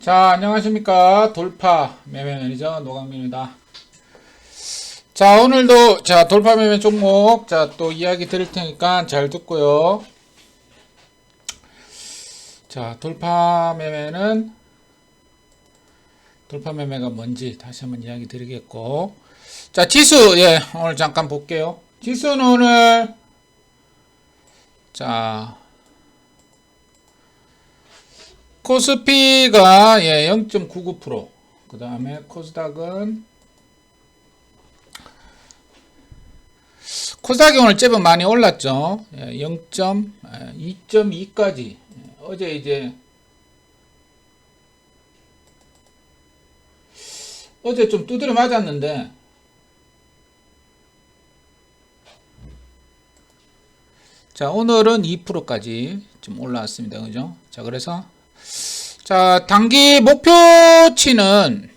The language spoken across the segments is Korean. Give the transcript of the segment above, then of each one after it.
자, 안녕하십니까. 돌파 매매 매니저 노강민입니다. 자, 오늘도 돌파 매매 종목 또 이야기 드릴 테니까 잘 듣고요. 자, 돌파 매매가 뭔지 다시 한번 이야기 드리겠고. 자, 지수 오늘 잠깐 볼게요. 지수는 오늘 코스피가 0.99%, 그 다음에 코스닥이 오늘 제법 많이 올랐죠. 2.2까지. 어제 좀 두드려 맞았는데, 자, 오늘은 2%까지 좀 올라왔습니다. 그죠? 자, 그래서 단기 목표치는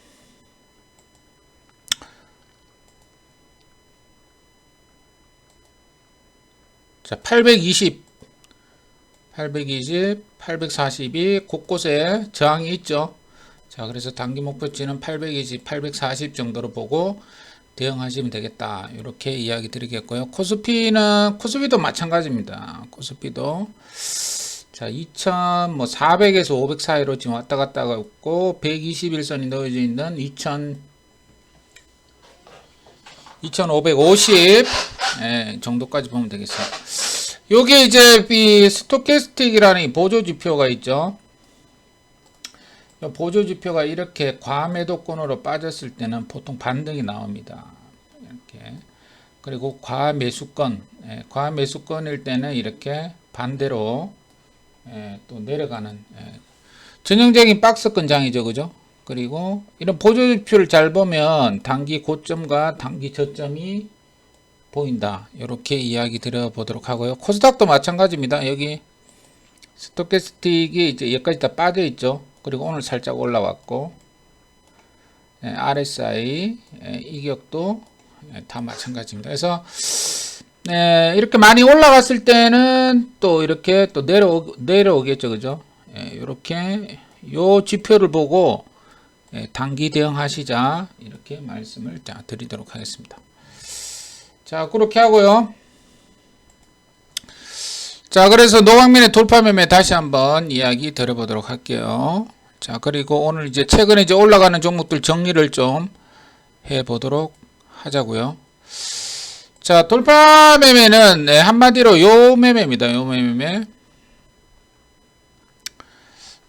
820, 842 곳곳에 저항이 있죠. 자, 그래서 단기 목표치는 820, 840 정도로 보고 대응하시면 되겠다. 이렇게 이야기 드리겠고요. 코스피도 마찬가지입니다. 코스피도 2400에서 500 사이로 지금 왔다 갔다 있고 121선이 넣어져 있는 2550 정도까지 보면 되겠어요. 요게 이제 이 스토캐스틱이라는 이 보조지표가 있죠. 보조지표가 이렇게 과매도권으로 빠졌을 때는 보통 반등이 나옵니다. 이렇게. 그리고 과매수권일 때는 이렇게 반대로 또 내려가는 전형적인 박스권장이죠. 그죠? 그리고 이런 보조지표를 잘 보면 단기 고점과 단기 저점이 보인다. 이렇게 이야기 드려보도록 하고요. 코스닥도 마찬가지입니다. 여기 스토캐스틱이 이제 여기까지 다 빠져 있죠. 그리고 오늘 살짝 올라왔고, RSI 이격도 다 마찬가지입니다. 그래서 이렇게 많이 올라갔을 때는 또 이렇게 또 내려오겠죠. 그죠? 이렇게 요 지표를 보고 단기 대응하시자 이렇게 말씀을 드리도록 하겠습니다. 자, 그렇게 하고요. 자, 그래서 노강민의 돌파 매매 다시 한번 이야기 드려보도록 할게요. 자, 그리고 오늘 최근에 올라가는 종목들 정리를 좀 해보도록 하자고요. 자, 돌파 매매는 한마디로 요 매매입니다. 요 매매.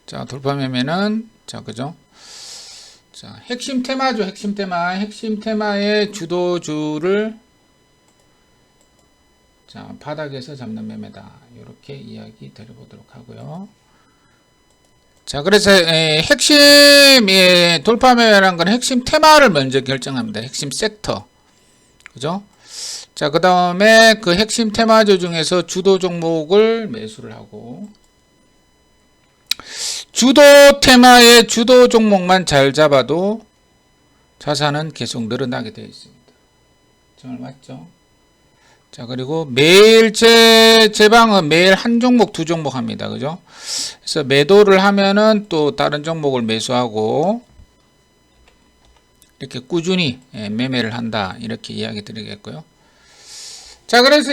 자, 돌파 매매는 그죠? 자, 핵심 테마죠. 핵심 테마의 주도주를 바닥에서 잡는 매매다. 이렇게 이야기 드려보도록 하고요. 자, 그래서 핵심 돌파 매매라는 건 핵심 테마를 먼저 결정합니다. 핵심 섹터. 그죠? 자, 그 다음에 그 핵심 테마주 중에서 주도 종목을 매수를 하고, 주도 테마의 주도 종목만 잘 잡아도 자산은 계속 늘어나게 되어 있습니다. 정말 맞죠? 자, 그리고 매일 제 방은 매일 한 종목, 두 종목 합니다. 그죠? 그래서 매도를 하면은 또 다른 종목을 매수하고, 이렇게 꾸준히 매매를 한다. 이렇게 이야기 드리겠고요. 자, 그래서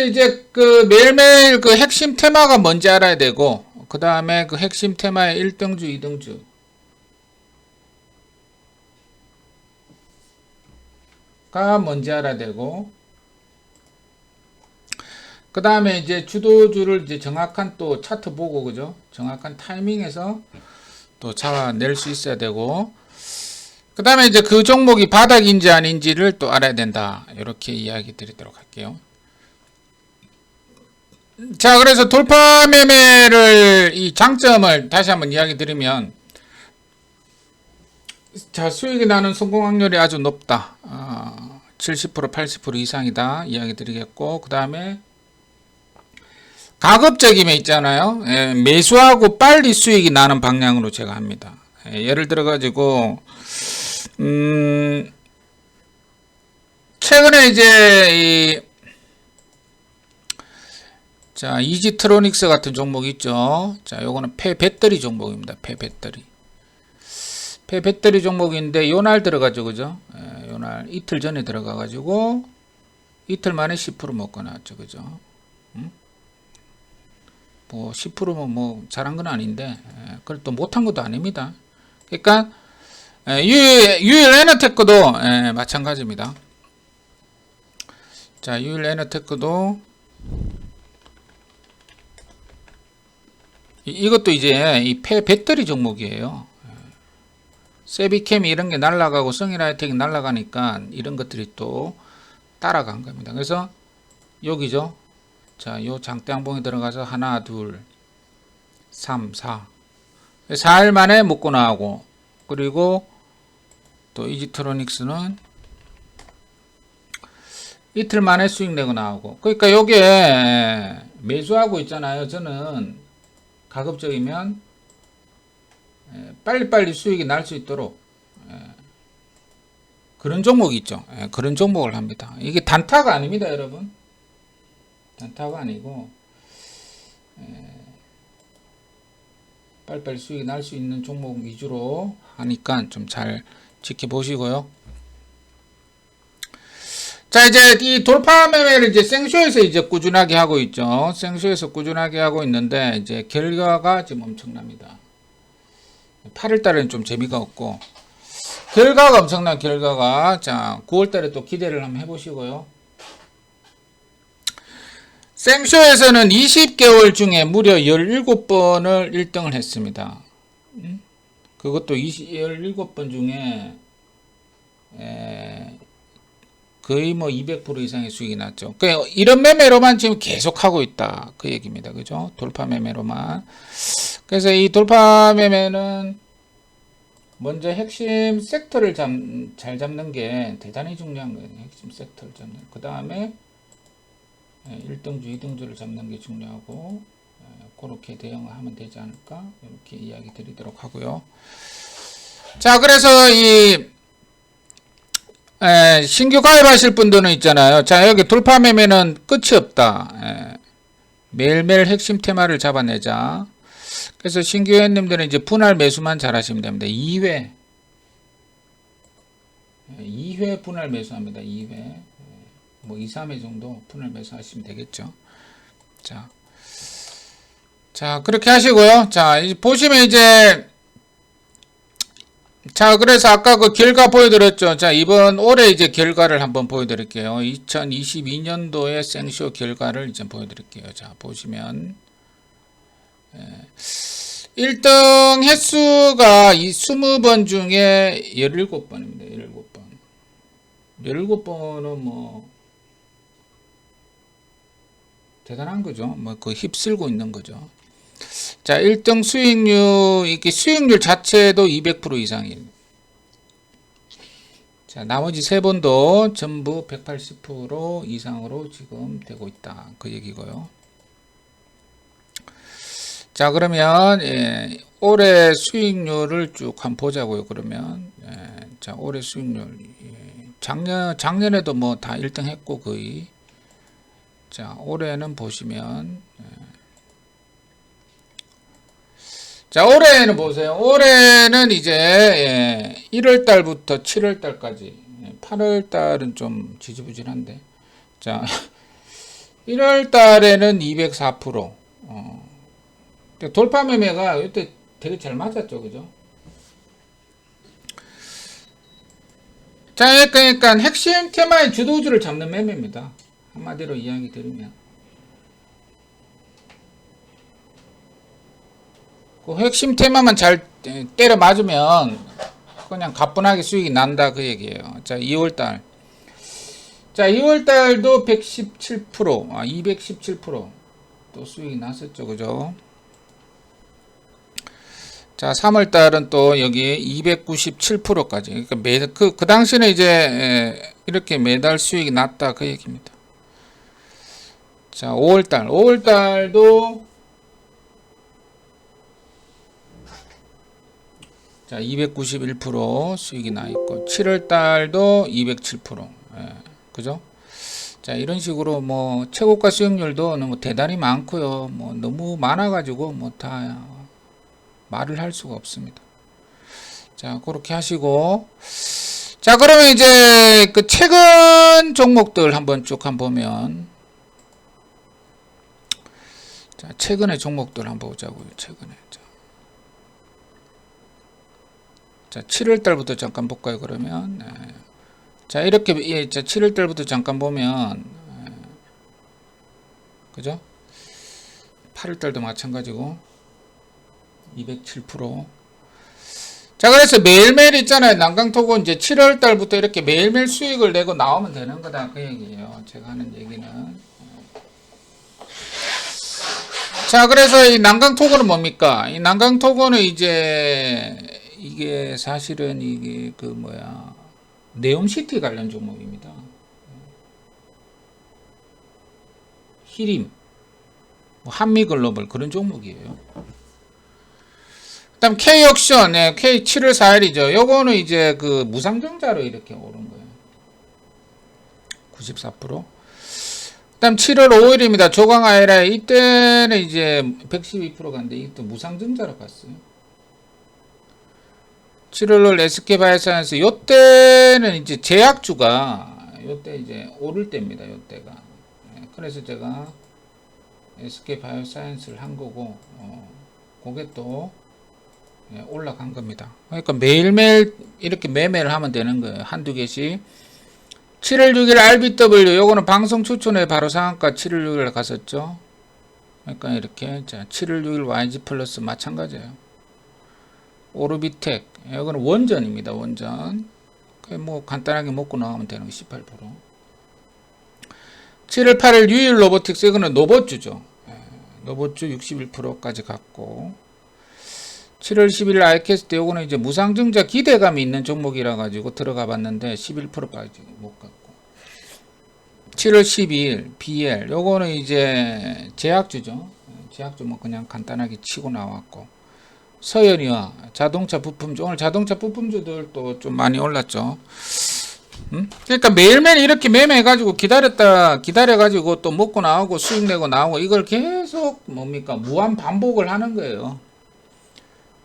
그 매일매일 그 핵심 테마가 뭔지 알아야 되고, 그 다음에 그 핵심 테마의 1등주, 2등주가 뭔지 알아야 되고, 그 다음에 주도주를 정확한 또 차트 보고, 그죠? 정확한 타이밍에서 또 잡아낼 수 있어야 되고, 그 다음에 그 종목이 바닥인지 아닌지를 또 알아야 된다. 이렇게 이야기 드리도록 할게요. 자, 그래서 돌파 매매를 이 장점을 다시 한번 이야기 드리면, 자, 수익이 나는 성공 확률이 아주 높다. 70%, 80% 이상이다. 이야기 드리겠고, 그 다음에 가급적이면 있잖아요. 매수하고 빨리 수익이 나는 방향으로 제가 합니다. 예를 들어 가지고 최근에 이지트로닉스 같은 종목 있죠. 자, 요거는 폐배터리 종목입니다. 폐배터리. 배터리 종목인데 요날 들어가죠, 그죠? 요날 이틀 전에 들어가가지고 이틀 만에 10% 먹고 나왔죠, 그죠? 뭐 10%면 뭐 잘한 건 아닌데, 그래도 못한 것도 아닙니다. 그러니까 유일 에너테크도 마찬가지입니다. 자, 유일 에너테크도 이것도 이제 이 배터리 종목이에요. 세비캠 이런 게 날아가고 성일하이텍이 날아가니까 이런 것들이 또 따라간 겁니다. 그래서 여기죠. 자, 요 장대양봉에 들어가서 하나, 둘, 3, 4. 4일 만에 먹고 나오고, 그리고 또 이지트로닉스는 이틀 만에 수익 내고 나오고. 그러니까 요게 매수하고 있잖아요. 저는 가급적이면 빨리빨리 수익이 날 수 있도록 그런 종목이 있죠. 그런 종목을 합니다. 이게 단타가 아닙니다, 여러분. 단타가 아니고 빨리빨리 수익이 날 수 있는 종목 위주로 하니까 좀 잘 지켜보시고요. 자, 이제 이 돌파 매매를 이제 생쇼에서 이제 꾸준하게 하고 있죠. 생쇼에서 꾸준하게 하고 있는데 이제 결과가 지금 엄청납니다. 8월 달에는 좀 재미가 없고 결과가 엄청난 결과가, 자, 9월 달에 또 기대를 한번 해보시고요. 생쇼에서는 20개월 중에 무려 17번을 1등을 했습니다. 그것도 17번 중에 거의 뭐 200% 이상의 수익이 났죠. 그러니까 이런 매매로만 지금 계속 하고 있다, 그 얘기입니다. 그죠? 돌파 매매로만. 그래서 이 돌파 매매는 먼저 핵심 섹터를 잘 잡는 게 대단히 중요한 거예요. 핵심 섹터를 잡는. 그 다음에 1등주, 2등주를 잡는 게 중요하고, 그렇게 대응하면 되지 않을까, 이렇게 이야기 드리도록 하고요. 자, 그래서 이 신규 가입하실 분들은 있잖아요. 자, 여기 돌파 매매는 끝이 없다. 매일매일 핵심 테마를 잡아내자. 그래서 신규 회원님들은 이제 분할 매수만 잘 하시면 됩니다. 2회 분할 매수합니다. 2회. 뭐 2, 3회 정도 분할 매수하시면 되겠죠. 자, 그렇게 하시고요. 자, 보시면 이제, 자, 그래서 아까 그 결과 보여드렸죠. 자, 이번 올해 이제 결과를 한번 보여드릴게요. 2022년도의 생쇼 결과를 이제 보여드릴게요. 자, 보시면 1등 횟수가 이 20번 중에 17번입니다. 17번. 17번은 뭐 대단한 거죠. 뭐 그 휩쓸고 있는 거죠. 자, 1등 수익률, 이게 수익률 자체도 200% 이상이에요. 자, 나머지 세 번도 전부 180% 이상으로 지금 되고 있다, 그 얘기고요. 자, 그러면 올해 수익률을 쭉 한번 보자고요. 그러면 자, 올해 수익률, 작년에도 뭐 다 1등 했고 거의. 자, 올해는 보시면, 자, 올해는 보세요. 올해는 이제 1월 달부터 7월 달까지, 8월 달은 좀 지지부진한데, 자, 1월 달에는 204%. 돌파 매매가 이때 되게 잘 맞았죠, 그죠? 자, 그러니까 핵심 테마의 주도주를 잡는 매매입니다. 한마디로 이야기 드리면, 그 핵심 테마만 잘 때려 맞으면 그냥 가뿐하게 수익이 난다, 그 얘기예요. 자, 2월달. 자, 2월달도 117%, 217%또 수익이 났었죠, 그죠? 자, 3월달은 또 여기 297%까지. 그러니까 그 당시는 이제 이렇게 매달 수익이 났다, 그 얘기입니다. 자, 5월달도 자, 291% 수익이 나 있고, 7월달도 207%. 그죠? 자, 이런 식으로 뭐 최고가 수익률도 너무 대단히 많고요. 뭐 너무 많아가지고 뭐 다 말을 할 수가 없습니다. 자, 그렇게 하시고. 자, 그러면 이제 그 최근 종목들 한번 쭉 한번 보면. 자, 최근의 종목들 한번 보자고요. 최근에. 자, 7월 달부터 잠깐 볼까요, 그러면? 네. 자, 이렇게, 예, 자, 7월 달부터 잠깐 보면, 그죠? 8월 달도 마찬가지고, 207%. 자, 그래서 매일매일 있잖아요. 난강토고 이제 7월 달부터 이렇게 매일매일 수익을 내고 나오면 되는 거다. 그 얘기예요. 제가 하는 얘기는. 자, 그래서 이 난강토고는 뭡니까? 이 난강토고는 이제, 이게 사실은 이게 그 뭐야, 네옴시티 관련 종목입니다. 히림, 한미글로벌 그런 종목이에요. 그다음 K옥션, 네, K 7월 4일이죠. 요거는 이제 그 무상증자로 이렇게 오른 거예요. 94%. 그다음 7월 5일입니다. 조강 아이라이 이때는 이제 112% 갔는데 이또 무상증자로 갔어요. 7월 SK바이오사이언스 요때는 이제 제약주가 요때 이제 오를 때입니다. 요때가. 그래서 제가 SK바이오사이언스를 한 거고 그게 또 올라간 겁니다. 그러니까 매일매일 이렇게 매매를 하면 되는 거예요. 한두 개씩. 7월 6일 RBW 요거는 방송 추천에 바로 상한가 7월 6일 갔었죠. 그러니까 이렇게 자 7월 6일 YG 플러스 마찬가지예요. 오르비텍 이거는 원전입니다. 원전. 뭐 간단하게 먹고 나가면 되는 거 18%. 7월 8일 유일 로보틱스 이거는 노보주죠. 노보주 61%까지 갔고 7월 11일 아이캐스트 요거는 이제 무상증자 기대감이 있는 종목이라 가지고 들어가 봤는데 11%까지 못 갔고 7월 12일 BL 요거는 이제 제약주죠. 제약주 뭐 그냥 간단하게 치고 나왔고 서현이와 자동차 부품주 오늘 자동차 부품주들도 좀 많이 올랐죠. 그러니까 매일매일 이렇게 매매해가지고 기다려가지고 또 먹고 나오고 수익 내고 나오고 이걸 계속 뭡니까 무한 반복을 하는 거예요.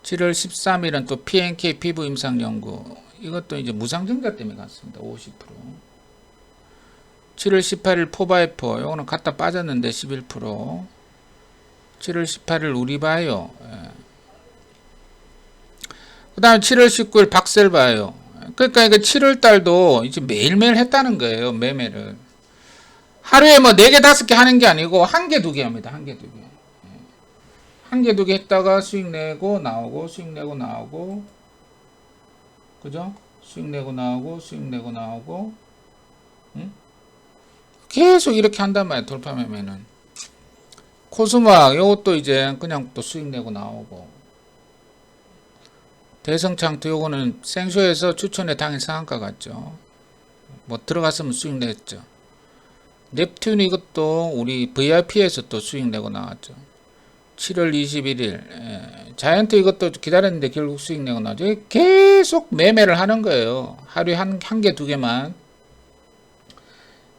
7월 13일은 또 PNK 피부 임상 연구 이것도 이제 무상증자 때문에 갔습니다. 50%. 7월 18일 포바이퍼 이거는 갔다 빠졌는데 11%. 7월 18일 우리바이오. 그 다음에 7월 19일 박셀바이오. 그러니까 이거 7월 달도 이제 매일매일 했다는 거예요. 매매를. 하루에 뭐 4개, 5개 하는 게 아니고 1개, 2개 합니다. 1개, 2개. 1개, 2개 했다가 수익 내고 나오고 수익 내고 나오고 그죠? 수익 내고 나오고 수익 내고 나오고 계속 이렇게 한단 말이에요. 돌파 매매는. 코스모학 요것도 이제 그냥 또 수익 내고 나오고 대성창투 요거는 생쇼에서 추천에 당일 상한가 갔죠. 뭐 들어갔으면 수익 냈죠. 넵튠 이것도 우리 VIP에서 또 수익 내고 나왔죠. 7월 21일 자이언트 이것도 기다렸는데 결국 수익 내고 나죠. 계속 매매를 하는 거예요. 하루에 한 개, 2개만.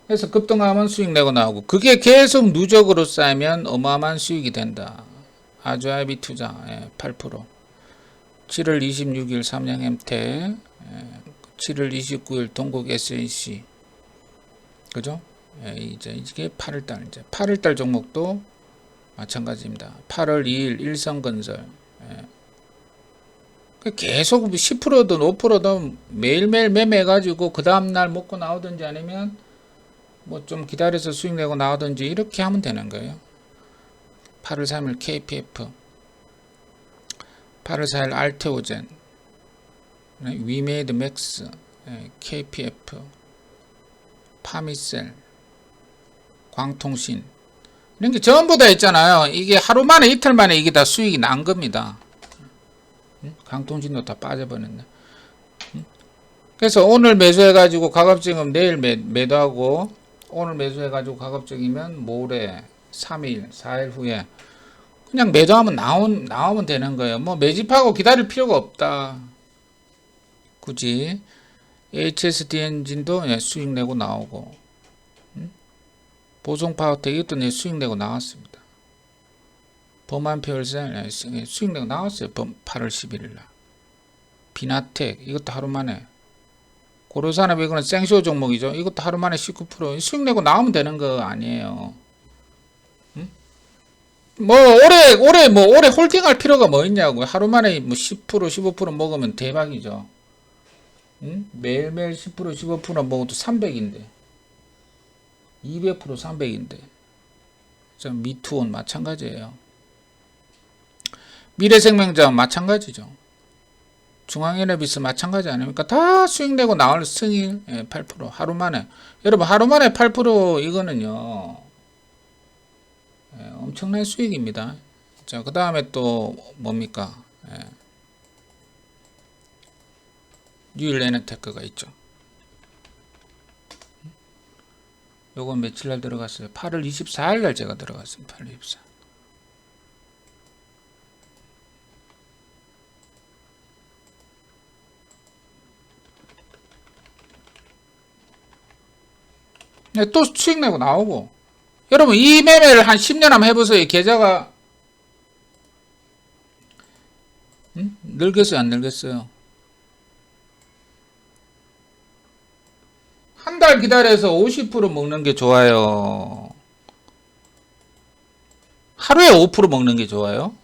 그래서 급등하면 수익 내고 나오고 그게 계속 누적으로 쌓이면 어마어마한 수익이 된다. 아주아이비 투자 8%. 7월 26일 삼양 엠텍 7월 29일 동국 SNC 그죠? 이제 이게 8월달 이제 8월달 종목도 마찬가지입니다. 8월 2일 일성건설 계속 10%든 5%든 매일매일 매매해가지고 그 다음날 먹고 나오든지 아니면 뭐 좀 기다려서 수익 내고 나오든지 이렇게 하면 되는 거예요. 8월 3일 KPF 8월 4일 알테오젠 위메이드 맥스 KPF 파미셀 광통신 이런 게 전부 다 있잖아요. 이게 하루 만에 이틀 만에 이게 다 수익이 난 겁니다. 광통신도 다 빠져버렸네. 그래서 오늘 매수해가지고 가급적이면 내일 매도하고 오늘 매수해가지고 가급적이면 모레 3일 4일 후에 그냥 매도하면 나오면 되는 거예요. 뭐 매집하고 기다릴 필요가 없다. 굳이 HSD 엔진도 수익 내고 나오고 보송파워텍 이것도 수익 내고 나왔습니다. 범한표열셀 수익 내고 나왔어요. 8월 11일 날. 비나텍 이것도 하루 만에. 고려산업 이거는 생쇼 종목이죠. 이것도 하루 만에 19% 수익 내고 나오면 되는 거 아니에요. 뭐 올해 홀딩할 필요가 뭐 있냐고. 하루 만에 뭐 10% 15% 먹으면 대박이죠. 매일매일 10% 15% 먹어도 300인데 200% 300인데 미투온 마찬가지예요. 미래생명자원 마찬가지죠. 중앙에너비스 마찬가지 아닙니까? 다 수익 내고 나올 승일 8% 하루 만에. 여러분 하루 만에 8% 이거는요 엄청난 수익입니다. 자, 그 다음에 또 뭡니까? 뉴일에너테크가 있죠. 요건 며칠 날 들어갔어요? 8월 24일 날 제가 들어갔습니다. 8월 24일. 네, 또 수익 내고 나오고. 여러분 이 매매를 한 10년 한번 해보세요. 계좌가 늘겠어요 안 늘겠어요? 한 달 기다려서 50% 먹는 게 좋아요? 하루에 5% 먹는 게 좋아요?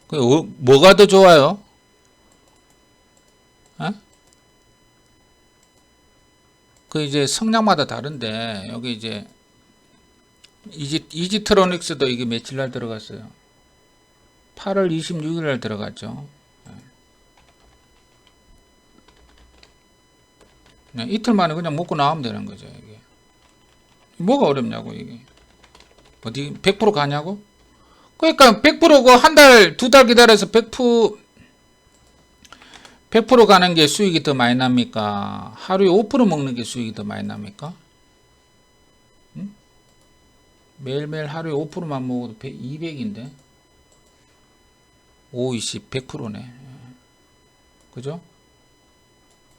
뭐가 더 좋아요? 어? 그 이제 성향마다 다른데 여기 이제 이지트로닉스도 이게 며칠 날 들어갔어요? 8월 26일 날 들어갔죠. 네, 이틀 만에 그냥 먹고 나오면 되는 거죠. 이게 뭐가 어렵냐고. 이게 어디 100% 가냐고? 그러니까 100%고 한 달, 두 달 기다려서 100% 가는 게 수익이 더 많이 납니까? 하루에 5% 먹는 게 수익이 더 많이 납니까? 매일매일 하루에 5%만 먹어도 200인데 5, 20, 100%네. 그죠?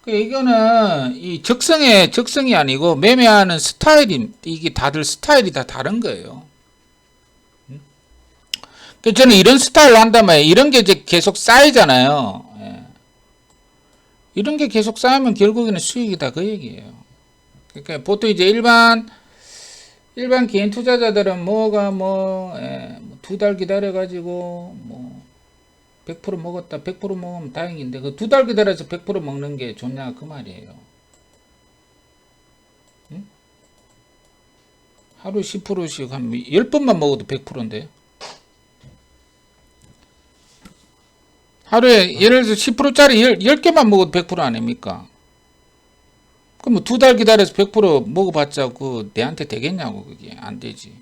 이거는 이 적성이 아니고 매매하는 스타일이, 이게 다들 스타일이 다 다른 거예요. 저는 이런 스타일로 한다면 이런 게 이제 계속 쌓이잖아요. 이런 게 계속 쌓이면 결국에는 수익이다 그 얘기예요. 그러니까 보통 이제 일반 개인 투자자들은 뭐가 두 달 기다려 가지고 뭐 100% 먹었다 100% 먹으면 다행인데 그 두 달 기다려서 100% 먹는 게 좋냐 그 말이에요. 응? 하루 10%씩 한 10번만 먹어도 100%인데 하루에 예를 들어서 10%짜리 10개만 먹어도 100% 아닙니까? 그럼 뭐 두 달 기다려서 100% 먹어봤자 그 내한테 되겠냐고. 그게 안 되지.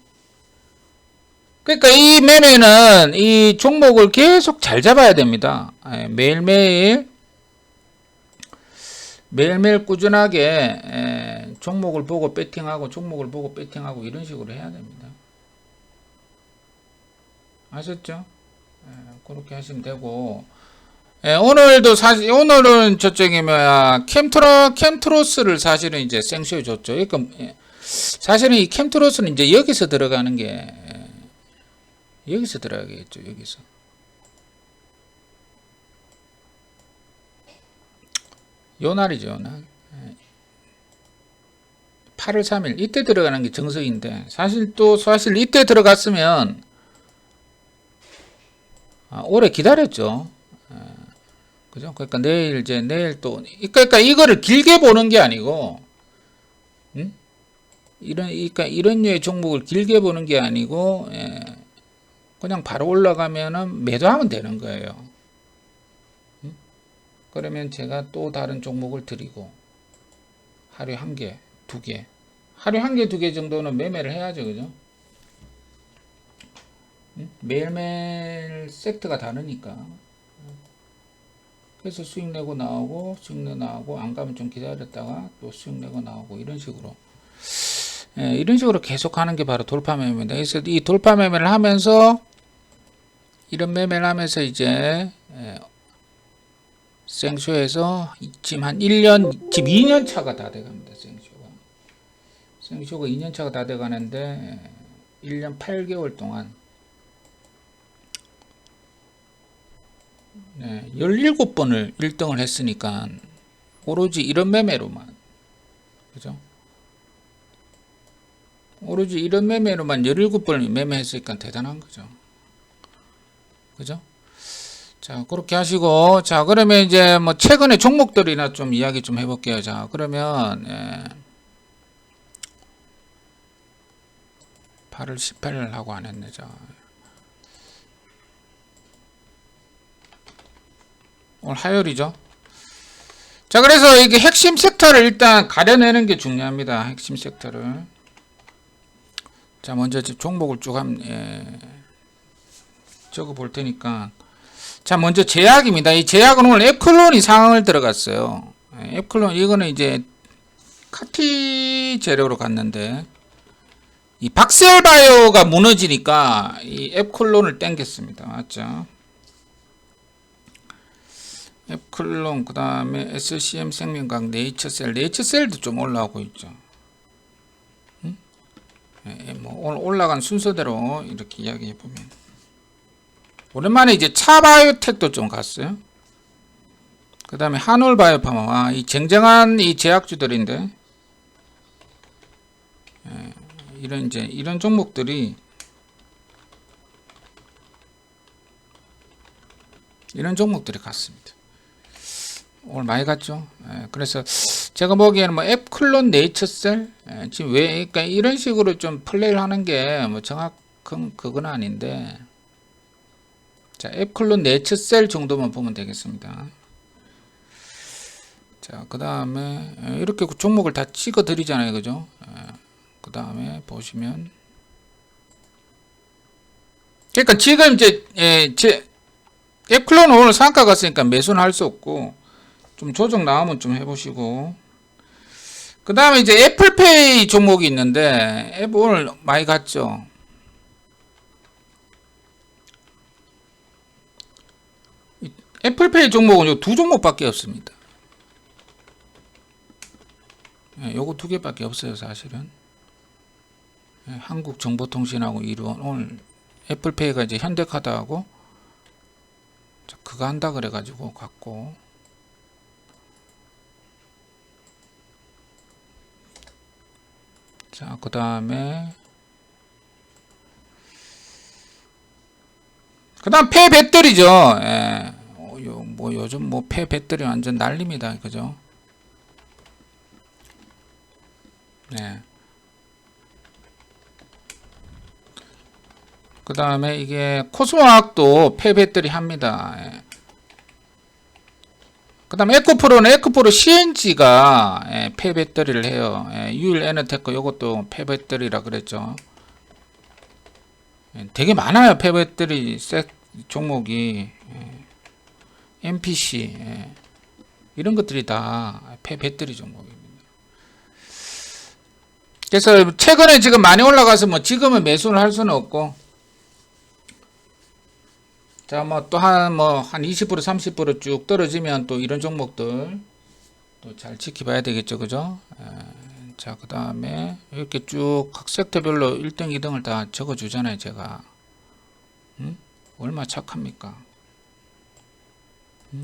그러니까 이 매매는 이 종목을 계속 잘 잡아야 됩니다. 매일매일 꾸준하게 종목을 보고 배팅하고 종목을 보고 배팅하고 이런 식으로 해야 됩니다. 아셨죠? 그렇게 하시면 되고 오늘도 사실 오늘은 저쪽에 뭐야 캠트로스를 사실은 이제 생쇼에 줬죠. 그러니까 사실은 이 캠트로스는 이제 여기서 들어가는 게 여기서 들어가겠죠. 여기서 요 날이죠. 요 날 8월 3일 이때 들어가는 게 정석인데 사실 이때 들어갔으면 오래 기다렸죠. 그죠? 그러니까 내일 또 그러니까 이거를 길게 보는 게 아니고 그러니까 이런 류의 종목을 길게 보는 게 아니고 그냥 바로 올라가면은 매도하면 되는 거예요. 그러면 제가 또 다른 종목을 드리고 하루에 한 개, 두 개, 하루에 한 개, 두 개 정도는 매매를 해야죠. 그죠? 매일매일 섹트가 다르니까. 그래서 수익 내고 나오고 수익 내고 나오고 안 가면 좀 기다렸다가 또 수익 내고 나오고 이런 식으로 계속 하는 게 바로 돌파 매매입니다. 그래서 이 돌파 매매를 하면서 이런 매매를 하면서 이제 생쇼에서 지금 한 1년 지금 2년 차가 다 돼갑니다. 생쇼가 2년 차가 다 돼가는데 1년 8개월 동안 네, 17번을 1등을 했으니까 오로지 이런 매매로만, 그죠? 오로지 이런 매매로만 17번을 매매했으니까 대단한 거죠. 그죠? 자, 그렇게 하시고, 자, 그러면 이제 뭐 최근에 종목들이나 좀 이야기 좀 해볼게요. 자, 그러면, 8월 18일 하고 안 했네. 자, 오늘 화요일이죠. 자, 그래서 이게 핵심 섹터를 일단 가려내는 게 중요합니다. 핵심 섹터를. 자, 먼저 종목을 쭉 적어 볼 테니까. 자, 먼저 제약입니다. 이 제약은 오늘 앱클론이 상황을 들어갔어요. 앱클론, 이거는 이제 카티 재료로 갔는데, 이 박셀바이오가 무너지니까 이 앱클론을 땡겼습니다. 맞죠? 앱클론, 그 다음에 SCM 생명과학, 네이처셀, 네이처셀도 좀 올라오고 있죠. 뭐 오늘 올라간 순서대로 이렇게 이야기해 보면, 오랜만에 이제 차바이오텍도 좀 갔어요. 그 다음에 한올바이오파마, 이 쟁쟁한 이 제약주들인데, 이런 종목들이, 갔습니다. 오늘 많이 갔죠. 그래서 제가 보기에는 뭐 앱클론, 네이처셀, 지금 왜, 그러니까 이런 식으로 좀 플레이를 하는 게 뭐 정확한 그건 아닌데, 자, 앱클론, 네이처셀 정도만 보면 되겠습니다. 자, 그 다음에 이렇게 종목을 다 찍어 드리잖아요. 그죠? 그 다음에 보시면, 그러니까 지금 이제 앱클론은 오늘 상가 갔으니까 매수는 할 수 없고, 좀 조정 나오면 좀 해보시고, 그 다음에 이제 애플페이 종목이 있는데, 앱 오늘 많이 갔죠. 애플페이 종목은 요 두 종목밖에 없습니다. 요거 두 개밖에 없어요, 사실은. 한국정보통신하고 이루원, 오늘 애플페이가 이제 현대카드하고 그거 한다 그래가지고 갔고, 자, 그 다음에 폐배터리죠. 뭐 요즘 뭐 폐배터리 완전 난립니다. 그죠? 네. 그 다음에 이게 코스모학도 폐배터리 합니다. 그 다음에 에코프로 CNG가 폐배터리를 해요. 유일에너테크 요것도 폐배터리라 그랬죠. 되게 많아요. 폐배터리 종목이. MPC 이런 것들이 다 폐배터리 종목입니다. 그래서 최근에 지금 많이 올라가서 뭐 지금은 매수를 할 수는 없고, 자, 뭐 또 한 20% 30% 쭉 떨어지면 또 이런 종목들 또 잘 지켜봐야 되겠죠. 그죠? 자, 그 다음에 이렇게 쭉 각 섹터별로 1등 2등을 다 적어 주잖아요. 제가 얼마 착합니까?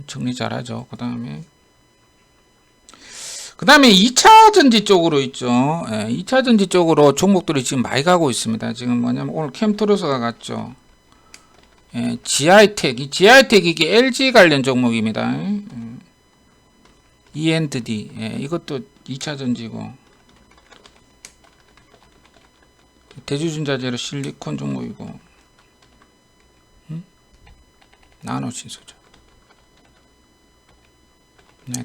정리 잘하죠. 그 다음에 2차 전지 쪽으로 있죠. 2차 전지 쪽으로 종목들이 지금 많이 가고 있습니다. 지금 뭐냐면 오늘 캠트로스가 갔죠. GI텍, 이 GI텍 이게 LG 관련 종목입니다. E&D, 이것도 2차 전지고, 대주전자재료 실리콘 종목이고, 나노신소죠.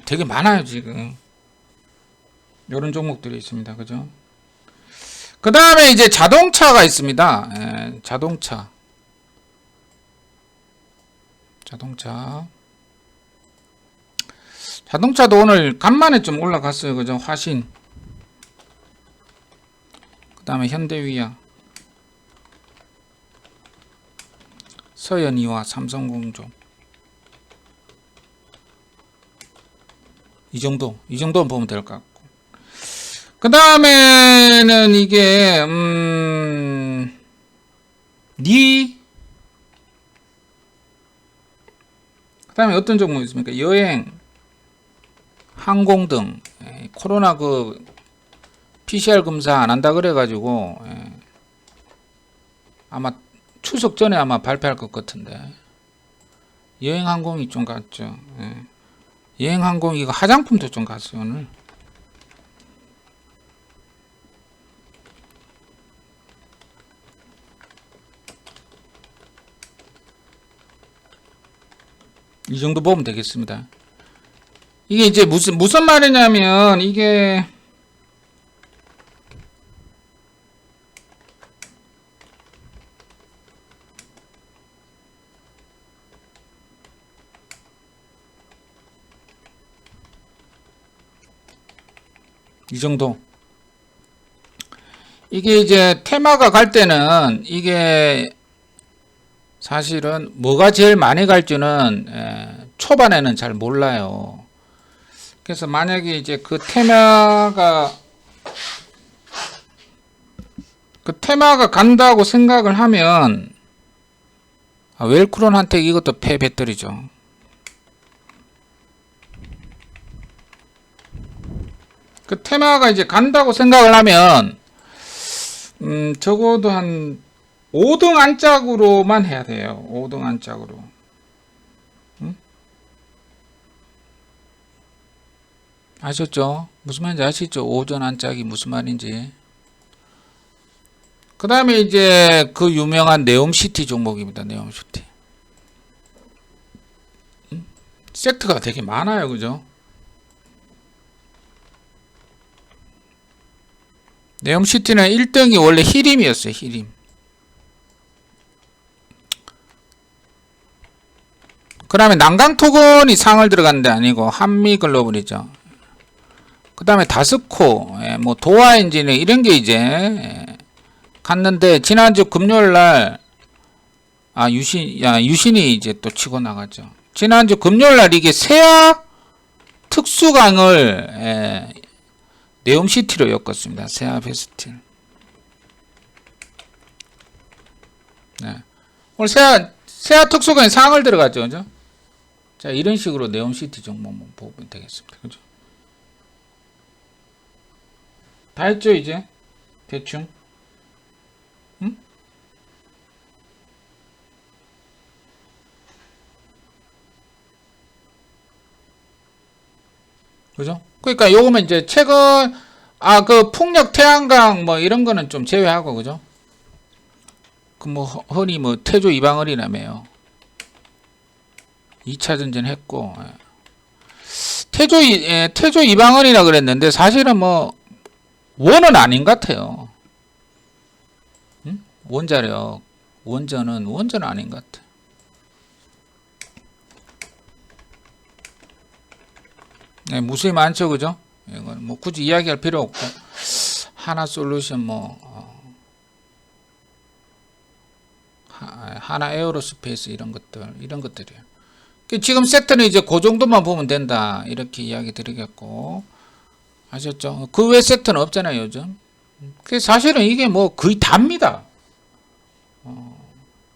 되게 많아요 지금. 이런 종목들이 있습니다. 그죠? 그 다음에 이제 자동차가 있습니다. 자동차도 오늘 간만에 좀 올라갔어요. 그죠? 화신, 그 다음에 현대위아, 서현이와 삼성공조, 이 정도는 보면 될 것 같고, 그 다음에는 이게 다음에 어떤 종목이 있습니까? 여행, 항공 등 코로나 그 PCR 검사 안 한다 그래가지고 아마 추석 전에 아마 발표할 것 같은데 여행 항공이 좀 갔죠. 여행 항공 이거 화장품도 좀 갔어요 오늘. 이 정도 보면 되겠습니다. 이게 이제 무슨 말이냐면 이게 이 정도. 이게 이제 테마가 갈 때는 이게 사실은 뭐가 제일 많이 갈지는 초반에는 잘 몰라요. 그래서 만약에 이제 그 테마가 간다고 생각을 하면 웰크론 한택 이것도 폐배터리죠. 그 테마가 이제 간다고 생각을 하면 적어도 한 5등 안짝으로만 해야 돼요. 5등 안짝으로. 아셨죠? 무슨 말인지 아시죠? 5등 안짝이 무슨 말인지. 그 다음에 이제 그 유명한 네옴시티 종목입니다. 네옴시티. 섹터가 되게 많아요. 그죠? 네옴시티는 1등이 원래 히림이었어요. 히림. 그 다음에 난강토건이 상을 들어갔는데 아니고 한미글로벌이죠. 그 다음에 다스코, 뭐 도화엔지니어 이런 게 이제 갔는데 지난주 금요일날 유신이 이제 또 치고 나갔죠. 지난주 금요일날 이게 세약 특수강을 네옴시티로 엮었습니다. 세아베스틸. 네. 오늘 세아 특수강에 상을 들어갔죠. 그죠? 자, 이런 식으로 네옴시티 종목 보면 되겠습니다. 그죠? 다 했죠, 이제? 대충. 응? 그죠? 그러니까 요거면 이제 최근 그 풍력 태양광 뭐 이런 거는 좀 제외하고 그죠? 그 뭐 흔히 뭐 태조 이방을이라며요. 2차 전지 했고 태조 이방을이라 그랬는데 사실은 뭐 원은 아닌 것 같아요. 응? 원자력 원전은 아닌 것 같아. 네, 무수히 많죠, 그죠? 이건 뭐 굳이 이야기할 필요 없고 하나 솔루션 뭐 하나 에어로스페이스 이런 것들이에요. 지금 섹터는 이제 그 정도만 보면 된다 이렇게 이야기 드리겠고 아셨죠? 그 외 섹터는 없잖아요 요즘. 사실은 이게 뭐 거의 답니다.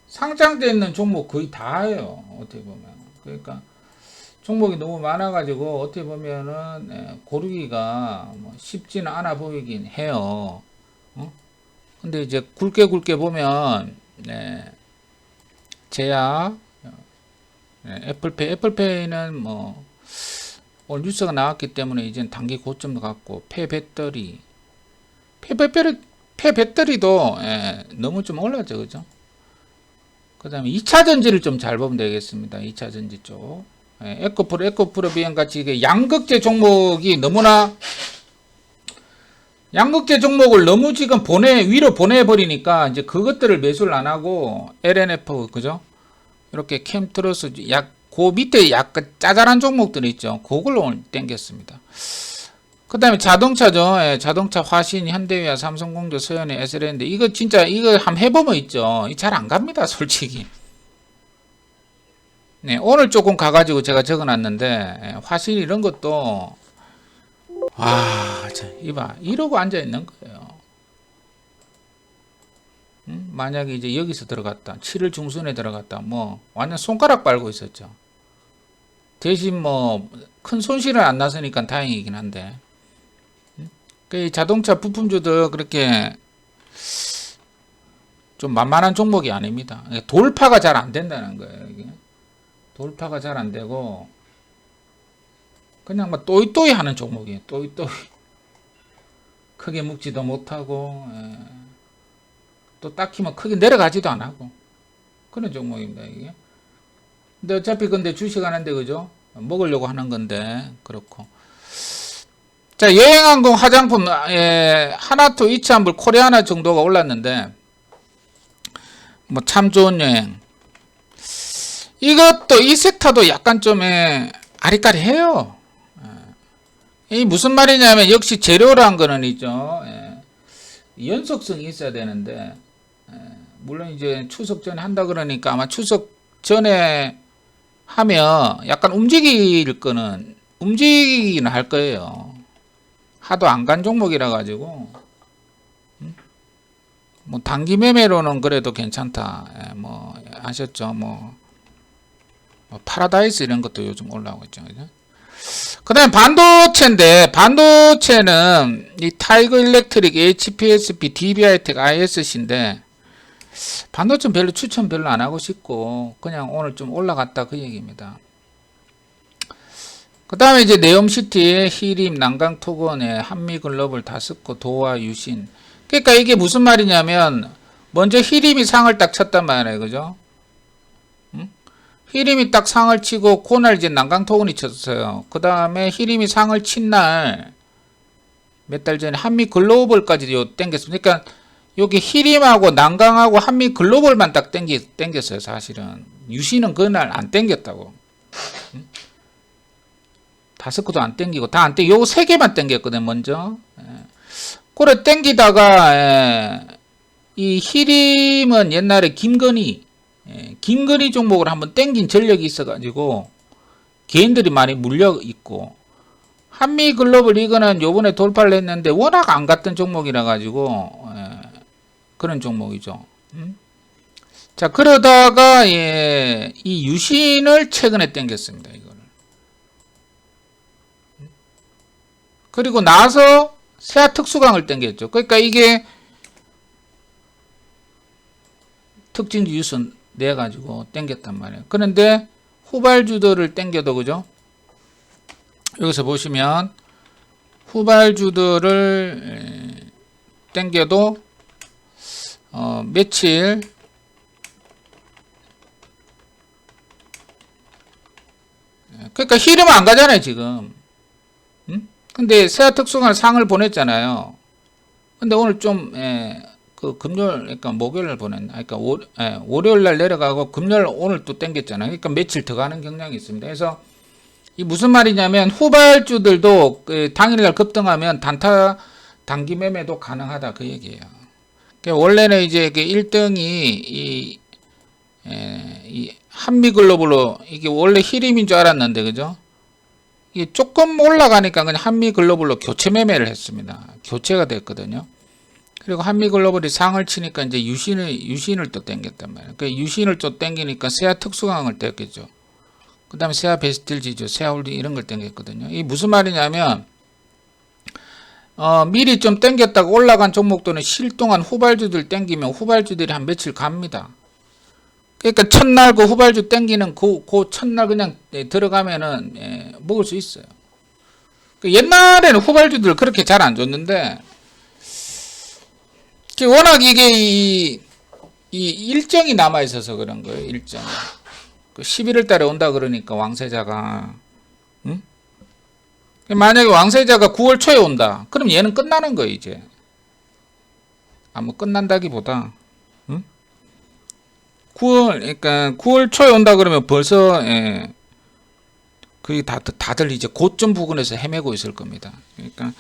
상장되어 있는 종목 거의 다예요 어떻게 보면. 그러니까 종목이 너무 많아가지고 어떻게 보면은 고르기가 뭐 쉽지는 않아 보이긴 해요. 근데 이제 굵게 보면 제약, 애플페이는 뭐 오늘 뉴스가 나왔기 때문에 이제 단기 고점도 갔고 폐배터리도 너무 좀 올랐죠, 그죠? 그 다음에 2차 전지를 좀 잘 보면 되겠습니다. 2차 전지 쪽. 에코프로 비행 같이 이게 양극재 종목이 너무나 양극재 종목을 너무 지금 위로 보내버리니까 이제 그것들을 매수를 안 하고 LNF 그죠? 이렇게 캠트로스 그 밑에 약간 짜잘한 종목들이 있죠. 그걸로 오늘 땡겼습니다. 그 다음에 자동차죠. 자동차 화신, 현대위아, 삼성공조, 서현의 SLN인데 이거 진짜 이거 한번 해보면 있죠. 잘 안 갑니다, 솔직히. 네, 오늘 조금 가가지고 제가 적어놨는데 화신 이런 것도 이봐 이러고 앉아 있는 거예요. 만약에 이제 여기서 들어갔다, 7일 중순에 들어갔다, 뭐 완전 손가락 빨고 있었죠. 대신 뭐 큰 손실은 안 났으니까 다행이긴 한데, 그 자동차 부품주도 그렇게 좀 만만한 종목이 아닙니다. 돌파가 잘 안 된다는 거예요. 이게. 돌파가 잘 안 되고 그냥 뭐 또이또이 하는 종목이에요. 또이또이. 크게 묶지도 못하고 또 딱히 뭐 크게 내려가지도 안 하고 그런 종목입니다. 이게. 근데 어차피 근데 주식 하는데 그죠? 먹으려고 하는 건데 그렇고. 자, 여행항공 화장품 하나투 이차한불 코리아나 정도가 올랐는데 뭐 참 좋은 여행. 이것도 이 섹터도 약간 좀 아리까리해요. 이 무슨 말이냐면 역시 재료란 거는 있죠. 연속성이 있어야 되는데 물론 이제 추석 전에 한다 그러니까 아마 추석 전에 하면 약간 움직이기는 할 거예요. 하도 안 간 종목이라 가지고 뭐 단기 매매로는 그래도 괜찮다. 뭐 아셨죠? 뭐 파라다이스 이런 것도 요즘 올라오고 있죠. 그죠? 그 다음에 반도체인데, 반도체는 이 타이거 일렉트릭, HPSP, DB하이텍, ISC인데, 반도체는 별로 추천 별로 안 하고 싶고, 그냥 오늘 좀 올라갔다 그 얘기입니다. 그 다음에 이제 네옴시티, 히림, 난강토건에 한미글로벌, 다스코, 도화, 유신. 그러니까 이게 무슨 말이냐면, 먼저 히림이 상을 딱 쳤단 말이에요. 그죠? 히림이 딱 상을 치고 그날 이제 난강토건이 쳤어요. 그 다음에 히림이 상을 친 날 몇 달 전에 한미글로벌까지 요 땡겼습니다. 그러니까 여기 히림하고 난강하고 한미글로벌만 딱 땡겼어요. 사실은 유시는 그날 안 땡겼다고. 다스코도 안 땡기고 다 안 땡기고 요 세 개만 땡겼거든 먼저. 그래 땡기다가 이 히림은 옛날에 김건희 종목을 한번 땡긴 전력이 있어가지고 개인들이 많이 물려 있고, 한미글로벌 이거는 요번에 돌파를 했는데 워낙 안 갔던 종목이라 가지고 그런 종목이죠. 자, 그러다가 이 유신을 최근에 땡겼습니다. 이거를. 그리고 나서 세아 특수강을 땡겼죠. 그러니까 이게 특징주 유선 내 가지고 땡겼단 말이에요. 그런데 후발주들을 땡겨도 그죠? 여기서 보시면 후발주들을 땡겨도 며칠 그러니까 히름은 안 가잖아요 지금. 근데 세아 특수관 상을 보냈잖아요. 근데 오늘 좀 그 금요일, 그러니까 목요일 보냈나? 그러니까 월요일 날 내려가고 금요일 오늘 또 땡겼잖아요. 그러니까 며칠 더 가는 경향이 있습니다. 그래서 이 무슨 말이냐면 후발주들도 당일날 급등하면 단기 매매도 가능하다 그 얘기예요. 그러니까 원래는 이제 1등이 이 한미글로벌로 이게 원래 히림인 줄 알았는데 그죠? 이게 조금 올라가니까 그냥 한미글로벌로 교체 매매를 했습니다. 교체가 됐거든요. 그리고 한미글로벌이 상을 치니까 이제 유신을 또 땡겼단 말이에요. 그 유신을 또 땡기니까 세아 특수강을 땡겼죠. 그 다음에 세아 베스틸 지주, 세아 홀딩 이런 걸 땡겼거든요. 이게 무슨 말이냐면, 미리 좀 땡겼다가 올라간 종목들은 실 동안 후발주들 땡기면 후발주들이 한 며칠 갑니다. 그러니까 첫날 그 후발주 땡기는 그 첫날 그냥 들어가면은 먹을 수 있어요. 옛날에는 후발주들 그렇게 잘 안 줬는데, 워낙 이게 이 일정이 남아 있어서 그런 거예요. 일정. 11월 달에 온다 그러니까 왕세자가 만약에 왕세자가 9월 초에 온다. 그럼 얘는 끝나는 거예요, 이제. 뭐 끝난다기보다 9월 초에 온다 그러면 벌써 거의 다들 이제 고점 부근에서 헤매고 있을 겁니다. 그러니까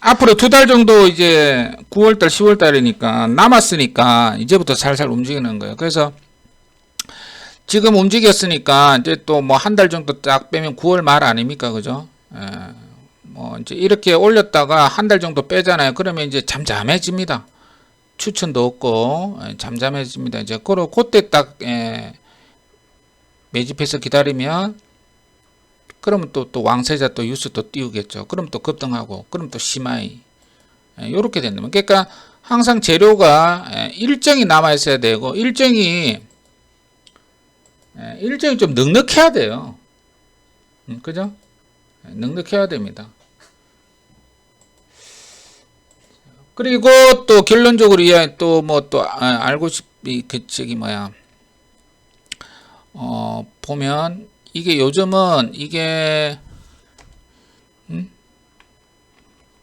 앞으로 2달 정도 이제 9월달, 10월달이니까 남았으니까 이제부터 살살 움직이는 거예요. 그래서 지금 움직였으니까 이제 또 뭐 한 달 정도 딱 빼면 9월 말 아닙니까, 그죠? 뭐 이제 이렇게 올렸다가 한 달 정도 빼잖아요. 그러면 이제 잠잠해집니다. 추천도 없고 잠잠해집니다. 이제 그때 딱 매집해서 기다리면 그러면 또 왕세자 또 유스 또 띄우겠죠. 그럼 또 급등하고, 그럼 또 시마이. 요렇게 된다면. 그러니까 항상 재료가 일정이 남아 있어야 되고, 일정이 좀 넉넉해야 돼요. 그죠? 넉넉해야 됩니다. 그리고 또 결론적으로 또 뭐 또 알고 싶이 그 저기 뭐야 보면 이게 요즘은 이게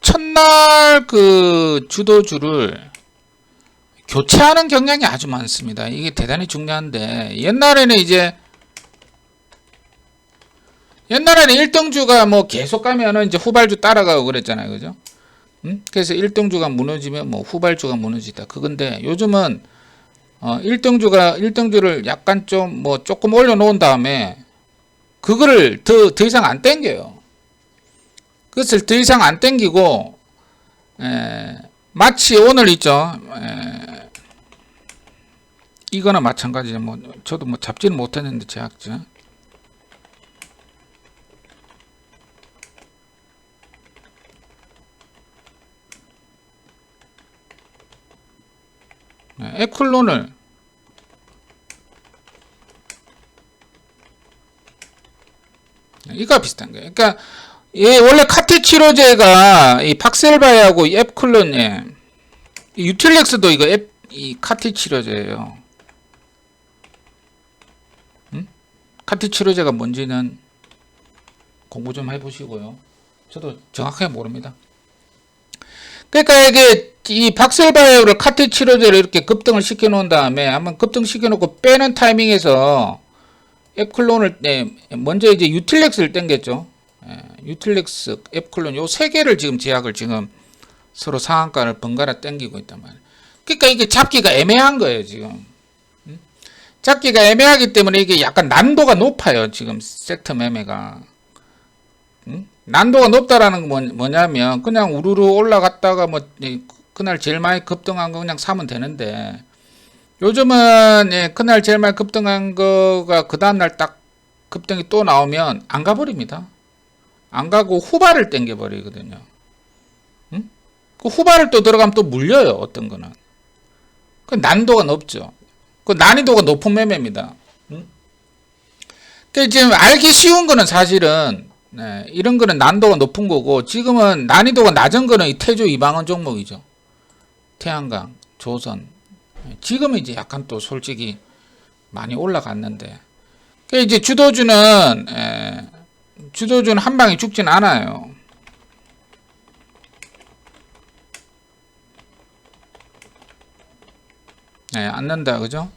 첫날 그 주도주를 교체하는 경향이 아주 많습니다. 이게 대단히 중요한데 옛날에는 1등주가 뭐 계속 가면은 이제 후발주 따라가고 그랬잖아요. 그죠? 그래서 1등주가 무너지면 뭐 후발주가 무너지다. 그건데 요즘은 1등주를 약간 좀 뭐 조금 올려놓은 다음에 그거를 더 이상 안 땡겨요. 그것을 더 이상 안 땡기고 마치 오늘 있죠. 이거나 마찬가지죠. 뭐 저도 뭐 잡지는 못했는데 제약죠. 에클론을 이거 비슷한 거예요. 그러니까 원래 카티치로제가 이 박셀바이하고 에클론 유틸렉스도 이 카티치로제예요. 카티치로제가 뭔지는 공부 좀 해보시고요. 저도 정확하게 모릅니다. 그러니까 이게 이 박셀바이오를 카티치로제를 이렇게 급등을 시켜 놓은 다음에 한번 급등시켜 놓고 빼는 타이밍에서 에클론을 먼저 이제 유틸렉스를 땡겼죠. 유틸렉스, 에클론 요 세 개를 지금 제약을 지금 서로 상한가를 번갈아 땡기고 있단 말이에요. 그러니까 이게 잡기가 애매한 거예요, 지금. 잡기가 애매하기 때문에 이게 약간 난도가 높아요, 지금 섹터 매매가. 난도가 높다라는 건 뭐냐면 그냥 우르르 올라갔다가 뭐 그날 제일 많이 급등한 거 그냥 사면 되는데 요즘은 그날 제일 많이 급등한 거가 그 다음날 딱 급등이 또 나오면 안 가버립니다. 안 가고 후발을 땡겨 버리거든요. 그 후발을 또 들어가면 또 물려요. 어떤 거는. 그 난도가 높죠. 그 난이도가 높은 매매입니다. 그 지금 알기 쉬운 거는 사실은 이런 거는 난도가 높은 거고 지금은 난이도가 낮은 거는 이 태조 이방원 종목이죠. 태양광, 조선. 지금은 이제 약간 또 솔직히 많이 올라갔는데 그 이제 주도주는 한 방에 죽진 않아요. 않는다, 그죠?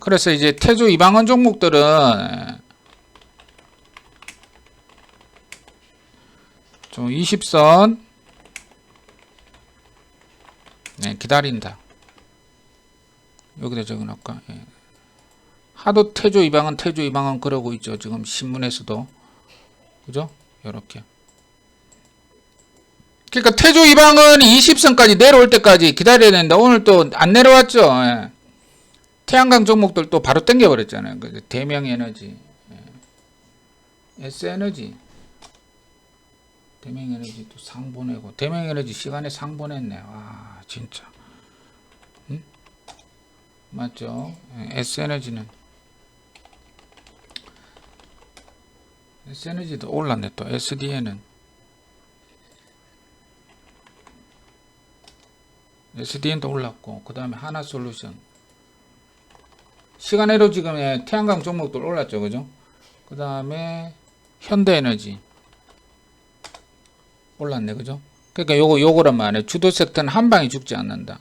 그래서 이제 태조 이방원 종목들은 좀 20선 기다린다. 여기다 적어놓을까? 하도 태조 이방원 그러고 있죠. 지금 신문에서도. 그죠? 요렇게. 그러니까 태조 이방원이 20선까지 내려올 때까지 기다려야 된다. 오늘 또 안 내려왔죠. 태양광 종목들 또 바로 땡겨버렸잖아요. 대명에너지, S에너지, 대명에너지 또 상 보내고, 대명에너지 시간에 상 보냈네. 와, 진짜. 맞죠? S에너지도 올랐네. 또 SDN은 SDN도 올랐고, 그 다음에 하나솔루션 시간으로 지금 태양광 종목들 올랐죠, 그죠? 그 다음에 현대에너지 올랐네, 그죠? 그러니까 요거란 말이에요. 주도 섹터는 한 방에 죽지 않는다.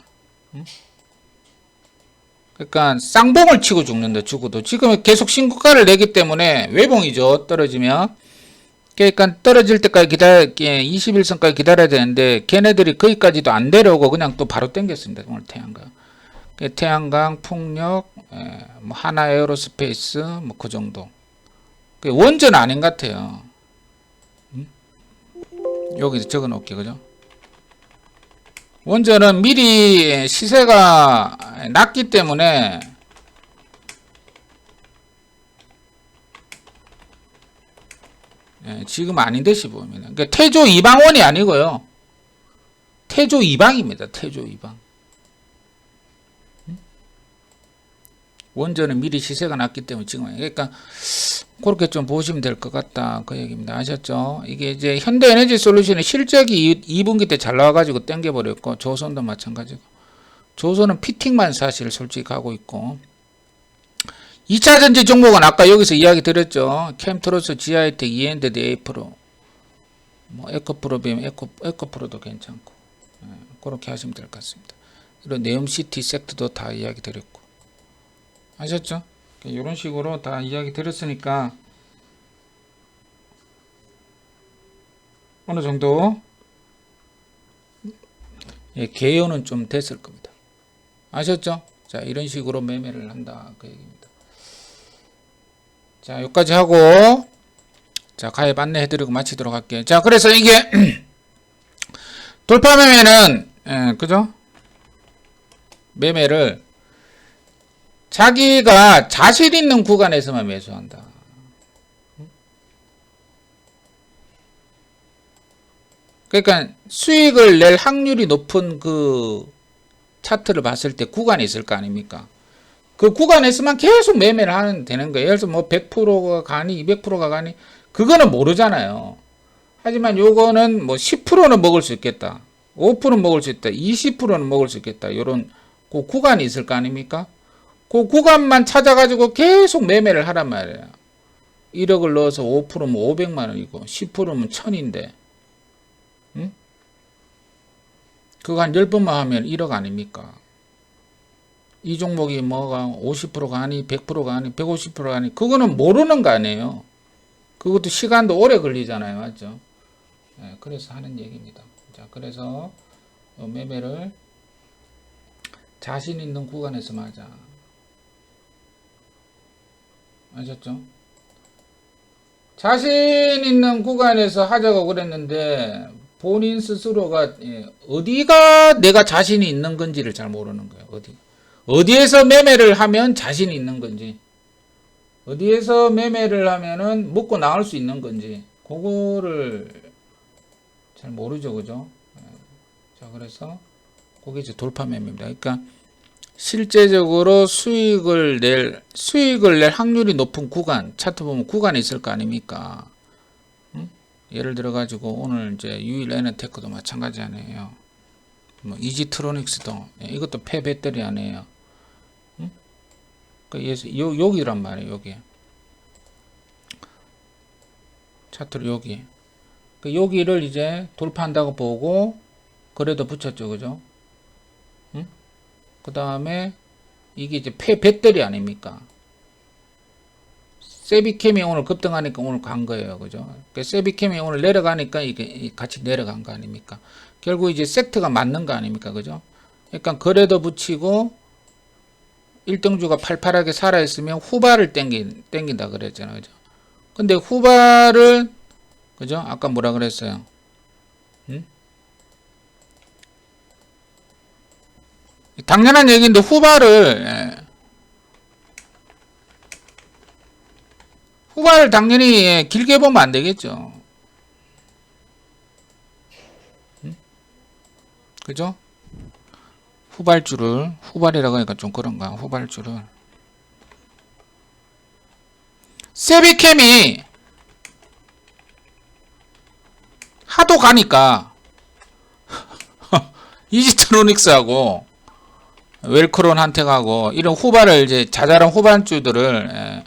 그러니까 쌍봉을 치고 죽는다. 죽어도 지금 계속 신고가를 내기 때문에 외봉이죠. 떨어지면. 그러니까 떨어질 때까지 21선까지 기다려야 되는데 걔네들이 거기까지도 안 내려오고 그냥 또 바로 땡겼습니다. 오늘 태양광, 풍력, 뭐 하나 에어로스페이스 뭐 그 정도. 원전 아닌 것 같아요. 여기 적어 놓을게요. 그죠? 원전은 미리 시세가 낮기 때문에 지금 아닌 듯이 보면. 그러니까 태조 이방원이 아니고요. 태조 이방입니다. 태조 이방. 원전은 미리 시세가 났기 때문에 지금 그러니까 그렇게 좀 보시면 될 것 같다 그 얘기입니다. 아셨죠? 이게 이제 현대에너지솔루션이 실적이 2분기 때 잘 나와가지고 땡겨버렸고 조선도 마찬가지고 조선은 피팅만 사실 솔직히 가고 있고 2차전지 종목은 아까 여기서 이야기 드렸죠. 캠트로스, 지하이텍, 이엔데드, 에이프로 뭐 에코프로비움, 에코프로도 괜찮고 그렇게 하시면 될 것 같습니다. 이런 네옴시티 섹터도 다 이야기 드렸고 아셨죠? 이런 식으로 다 이야기 드렸으니까 어느 정도 개요는 좀 됐을 겁니다. 아셨죠? 자, 이런 식으로 매매를 한다 그 얘기입니다. 자, 여기까지 하고 자, 가입 안내해드리고 마치도록 할게요. 자, 그래서 이게 돌파 매매는 그죠? 매매를 자기가 자신 있는 구간에서만 매수한다. 그러니까 수익을 낼 확률이 높은 그 차트를 봤을 때 구간이 있을 거 아닙니까? 그 구간에서만 계속 매매를 하면 되는 거예요. 예를 들어서 뭐 100%가 가니 200%가 가니 그거는 모르잖아요. 하지만 요거는 뭐 10%는 먹을 수 있겠다. 5% 먹을 수 있다. 20%는 먹을 수 있겠다. 요런 그 구간이 있을 거 아닙니까? 그 구간만 찾아가지고 계속 매매를 하란 말이에요. 1억을 넣어서 5%면 500만 원이고 10%면 1000인데 응? 그거 한 10번만 하면 1억 아닙니까? 이 종목이 뭐가 50%가 아니 100%가 아니 150%가 아니 그거는 모르는 거 아니에요. 그것도 시간도 오래 걸리잖아요. 맞죠? 네, 그래서 하는 얘기입니다. 자, 그래서 매매를 자신 있는 구간에서 하자. 아셨죠? 자신 있는 구간에서 하자고 그랬는데 본인 스스로가 어디가 내가 자신이 있는 건지를 잘 모르는 거예요. 어디에서 매매를 하면 자신이 있는 건지 어디에서 매매를 하면은 먹고 나갈 수 있는 건지 그거를 잘 모르죠. 그죠? 자, 그래서 그게 이제 돌파 매매입니다. 그러니까 실제적으로 수익을 낼 확률이 높은 구간, 차트 보면 구간이 있을 거 아닙니까? 응? 예를 들어 가지고 오늘 이제 유일 에너테크도 마찬가지 아니에요. 뭐 이지트로닉스도 이것도 폐배터리 아니에요. 응? 여기란 말이에요. 여기 차트로 여기 여기를 이제 돌파한다고 보고 그래도 붙였죠. 그죠? 응? 그 다음에 이게 이제 폐배터리 아닙니까? 세비캠이 오늘 급등하니까 오늘 간 거예요. 그죠? 세비캠이 오늘 내려가니까 이게 같이 내려간 거 아닙니까? 결국 이제 섹터가 맞는 거 아닙니까? 그죠? 그러니까 거래도 붙이고 1등주가 팔팔하게 살아있으면 후발을 땡긴다 그랬잖아요. 그죠? 근데 후발을 그죠? 아까 뭐라 그랬어요? 응? 당연한 얘기인데 후발을 당연히 길게 보면 안 되겠죠. 응? 그죠? 후발이라고 하니까 좀 그런가. 후발주를 세비캠이 하도 가니까 이지트로닉스하고 웰크론한테 가고 이런 후발을 이제 자잘한 후반주들을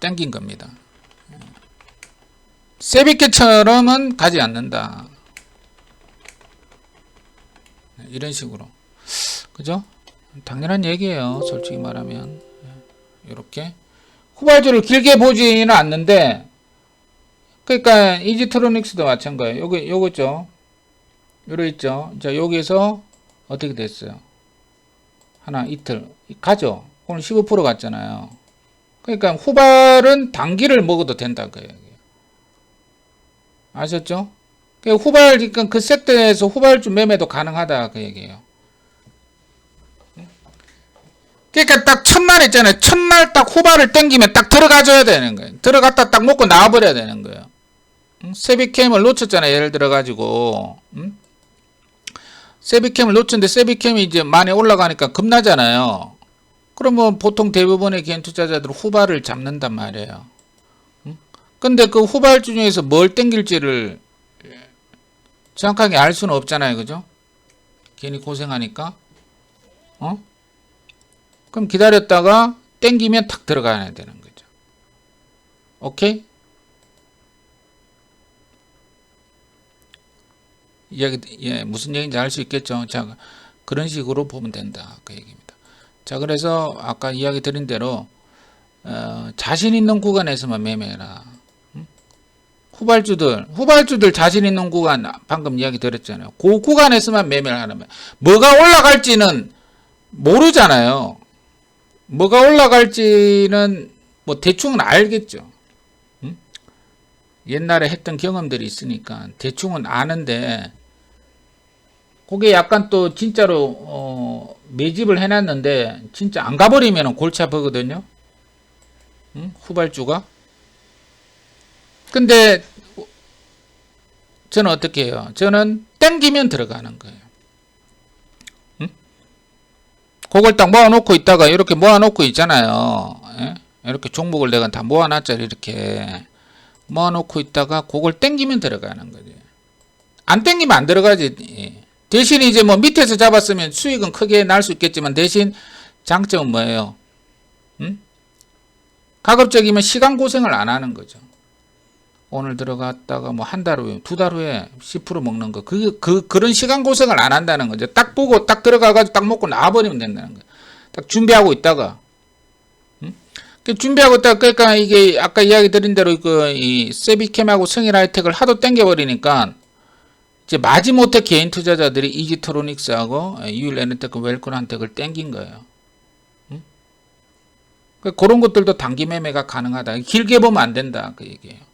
땡긴 겁니다. 세비케처럼은 가지 않는다. 이런 식으로. 그죠? 당연한 얘기예요. 솔직히 말하면. 이렇게. 후발주를 길게 보지는 않는데, 그러니까, 이지트로닉스도 마찬가지예요. 요거 있죠? 요거 있죠? 자, 여기에서 어떻게 됐어요? 하나, 이틀. 가죠? 오늘 15% 갔잖아요. 그러니까, 후발은 단기를 먹어도 된다. 그 얘기예요. 아셨죠? 그러니까 그 섹터에서 후발주 매매도 가능하다 그 얘기예요. 그러니까 딱 첫날 있잖아요. 첫날 딱 후발을 땡기면 딱 들어가줘야 되는 거예요. 들어갔다 딱 먹고 나와버려야 되는 거예요. 세비캠을 놓쳤잖아요. 예를 들어가지고 세비캠을 놓쳤는데 세비캠이 이제 많이 올라가니까 급나잖아요. 그러면 보통 대부분의 개인 투자자들은 후발을 잡는단 말이에요. 근데 그 후발주 중에서 뭘 땡길지를 정확하게 알 수는 없잖아요. 그죠? 괜히 고생하니까. 그럼 기다렸다가 땡기면 탁 들어가야 되는 거죠. 오케이? 이야기, 예, 무슨 얘기인지 알 수 있겠죠. 자, 그런 식으로 보면 된다. 그 얘기입니다. 자, 그래서 아까 이야기 드린 대로, 자신 있는 구간에서만 매매해라. 후발주들 자신 있는 구간, 방금 이야기 드렸잖아요. 그 구간에서만 매매를 하려면, 뭐가 올라갈지는 모르잖아요. 뭐가 올라갈지는 뭐 대충은 알겠죠. 옛날에 했던 경험들이 있으니까 대충은 아는데, 그게 약간 또 진짜로 매집을 해놨는데 진짜 안 가버리면 골치 아프거든요. 후발주가. 근데 저는 어떻게 해요? 저는 땡기면 들어가는 거예요. 그걸 딱 모아놓고 있다가 이렇게 모아놓고 있잖아요. 예? 이렇게 종목을 내가 다 모아놨잖아요. 이렇게 모아놓고 있다가 그걸 땡기면 들어가는 거지. 안 땡기면 안 들어가지. 예. 대신 이제 뭐 밑에서 잡았으면 수익은 크게 날 수 있겠지만 대신 장점은 뭐예요? 가급적이면 시간 고생을 안 하는 거죠. 오늘 들어갔다가 뭐 한 달 후에, 두 달 후에 10% 먹는 거. 그런 시간 고생을 안 한다는 거죠. 딱 보고 딱 들어가가지고 딱 먹고 나와버리면 된다는 거예요. 딱 준비하고 있다가. 준비하고 있다가, 그러니까 이게 아까 이야기 드린 대로 이 세비캠하고 성일 하이텍을 하도 땡겨버리니까 이제 마지못해 개인 투자자들이 이지트로닉스하고 유일에너텍, 웰콘한텍을 땡긴 거예요. 그런 것들도 단기 매매가 가능하다. 길게 보면 안 된다. 그 얘기예요.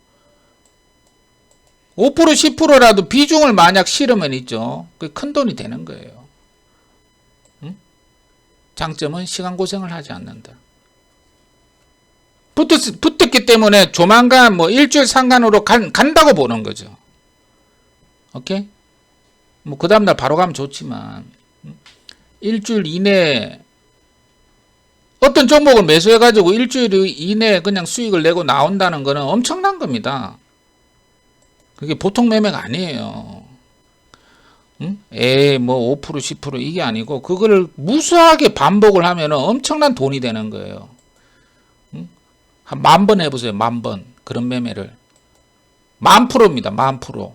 5% 10%라도 비중을 만약 실으면 있죠. 그 큰 돈이 되는 거예요. 장점은 시간 고생을 하지 않는다. 붙었기 때문에 조만간 뭐 일주일 상간으로 간다고 보는 거죠. 오케이? 뭐 그 다음날 바로 가면 좋지만 일주일 이내에 어떤 종목을 매수해가지고 일주일 이내에 그냥 수익을 내고 나온다는 거는 엄청난 겁니다. 그게 보통 매매가 아니에요. 뭐 5% 10% 이게 아니고 그거를 무수하게 반복을 하면 엄청난 돈이 되는 거예요. 한 10,000번 해보세요. 10,000번 그런 매매를 10,000%입니다. 10,000%.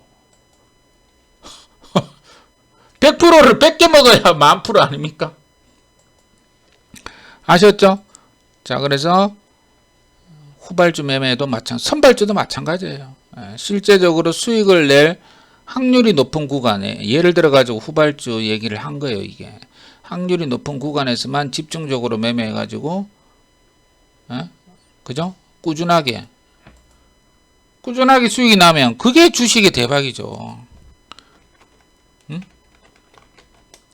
100%를 100개 먹어야 10,000% 아닙니까? 아셨죠? 자, 그래서 후발주 매매도 선발주도 마찬가지예요. 실제적으로 수익을 낼 확률이 높은 구간에 예를 들어 가지고 후발주 얘기를 한 거예요. 이게 확률이 높은 구간에서만 집중적으로 매매해 가지고 그죠? 꾸준하게 수익이 나면 그게 주식의 대박이죠.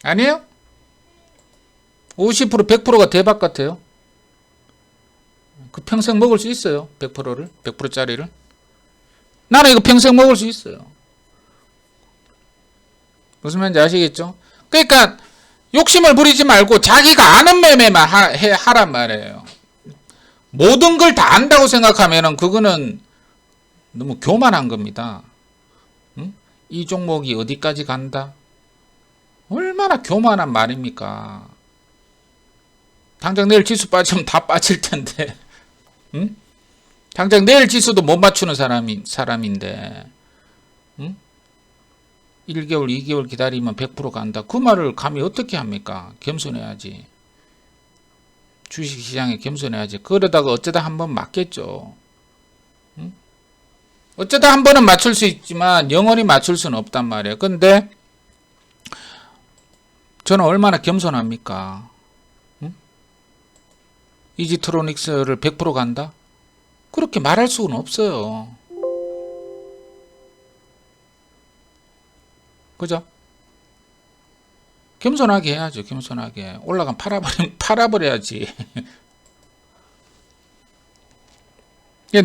아니에요? 50% 100%가 대박 같아요. 그 평생 먹을 수 있어요. 100%를 100%짜리를 나는 이거 평생 먹을 수 있어요. 무슨 말인지 아시겠죠? 그러니까 욕심을 부리지 말고 자기가 아는 매매만 하란 말이에요. 모든 걸 다 안다고 생각하면은 그거는 너무 교만한 겁니다. 이 종목이 어디까지 간다? 얼마나 교만한 말입니까? 당장 내일 지수 빠지면 다 빠질 텐데. 당장 내일 지수도 못 맞추는 사람인데 1개월 2개월 기다리면 100% 간다. 그 말을 감히 어떻게 합니까? 겸손해야지. 주식시장에 겸손해야지. 그러다가 어쩌다 한번 맞겠죠. 어쩌다 한 번은 맞출 수 있지만 영원히 맞출 수는 없단 말이에요. 근데 저는 얼마나 겸손합니까? 이지트로닉스를 100% 간다? 그렇게 말할 수는 없어요. 그죠? 겸손하게 해야죠. 겸손하게. 올라가면 팔아버려야지.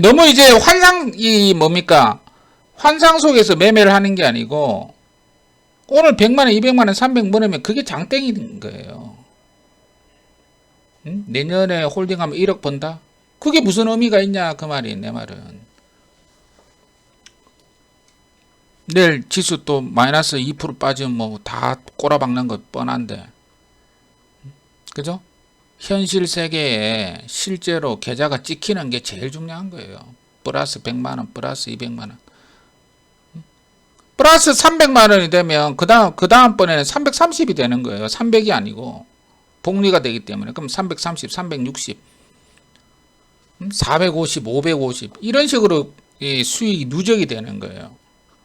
너무 이제 환상이 뭡니까? 환상 속에서 매매를 하는 게 아니고, 오늘 100만원, 200만원, 300만원이면 그게 장땡인 거예요. 응? 내년에 홀딩하면 1억 번다? 그게 무슨 의미가 있냐? 그 말이에요, 내 말은. 내일 지수 또 마이너스 2% 빠지면 뭐 다 꼬라박는 거 뻔한데. 그죠? 현실 세계에 실제로 계좌가 찍히는 게 제일 중요한 거예요. 플러스 100만원, 플러스 200만원. 플러스 300만원이 되면 그 다음번에는 330이 되는 거예요. 300이 아니고. 복리가 되기 때문에. 그럼 330, 360, 450, 550 이런 식으로 이 수익이 누적이 되는 거예요.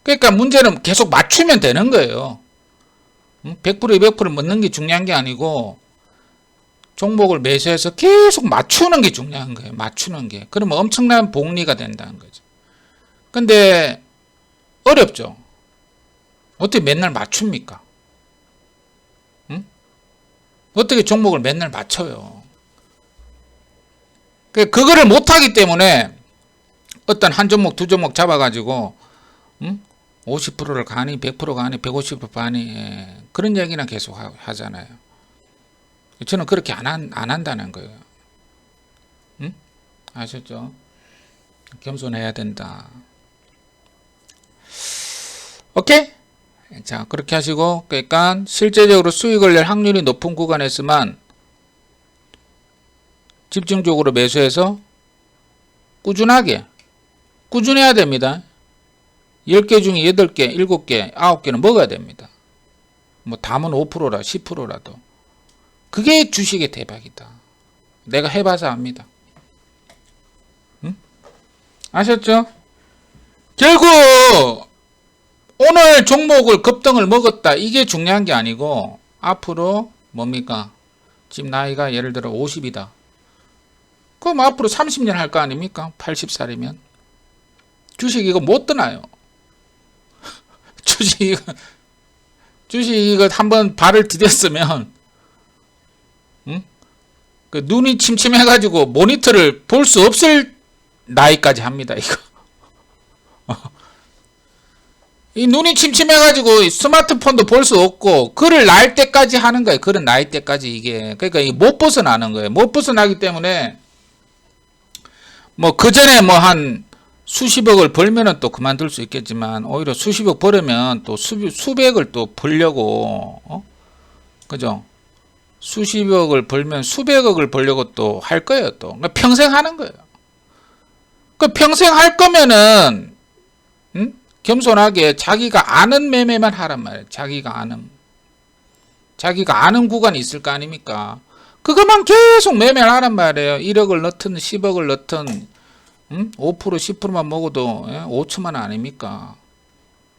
그러니까 문제는 계속 맞추면 되는 거예요. 100%, 200% 먹는 게 중요한 게 아니고 종목을 매수해서 계속 맞추는 게 중요한 거예요. 맞추는 게. 그러면 엄청난 복리가 된다는 거죠. 근데 어렵죠. 어떻게 맨날 맞춥니까? 응? 어떻게 종목을 맨날 맞춰요? 그거를 못하기 때문에 어떤 한 종목, 두 종목 잡아가지고 50%를 가니, 100% 가니, 150% 가니 그런 얘기는 계속 하잖아요. 저는 그렇게 안 한다는 거예요. 응? 아셨죠? 겸손해야 된다. 오케이? 자, 그렇게 하시고, 그러니까 실제적으로 수익을 낼 확률이 높은 구간에서만 집중적으로 매수해서 꾸준해야 됩니다. 10개 중에 8개, 7개, 9개는 먹어야 됩니다. 뭐 담은 5%라 10%라도. 그게 주식의 대박이다. 내가 해봐서 압니다. 응? 아셨죠? 결국 오늘 종목을 급등을 먹었다. 이게 중요한 게 아니고 앞으로 뭡니까? 지금 나이가 예를 들어 50이다. 그럼 앞으로 30년 할 거 아닙니까? 80살이면. 주식 이거 못 떠나요. 주식 이거 한번 발을 디뎠으면 그 눈이 침침해가지고 모니터를 볼 수 없을 나이까지 합니다. 이거. 이 눈이 침침해가지고 스마트폰도 볼 수 없고 글을 날 때까지 하는 거예요. 글은 나이 때까지 이게. 그러니까 이게 못 벗어나는 거예요. 못 벗어나기 때문에 뭐 그 전에 뭐 한 수십억을 벌면은 또 그만둘 수 있겠지만 오히려 수십억 벌으면 또 수백을 또 벌려고 그죠? 수십억을 벌면 수백억을 벌려고 또 할 거예요. 또 그러니까 평생 하는 거예요. 그 평생 할 거면은 겸손하게 자기가 아는 매매만 하란 말이에요. 자기가 아는 구간이 있을 거 아닙니까? 그것만 계속 매매를 하란 말이에요. 1억을 넣든 10억을 넣든 5% 10%만 먹어도 5천만 원 아닙니까?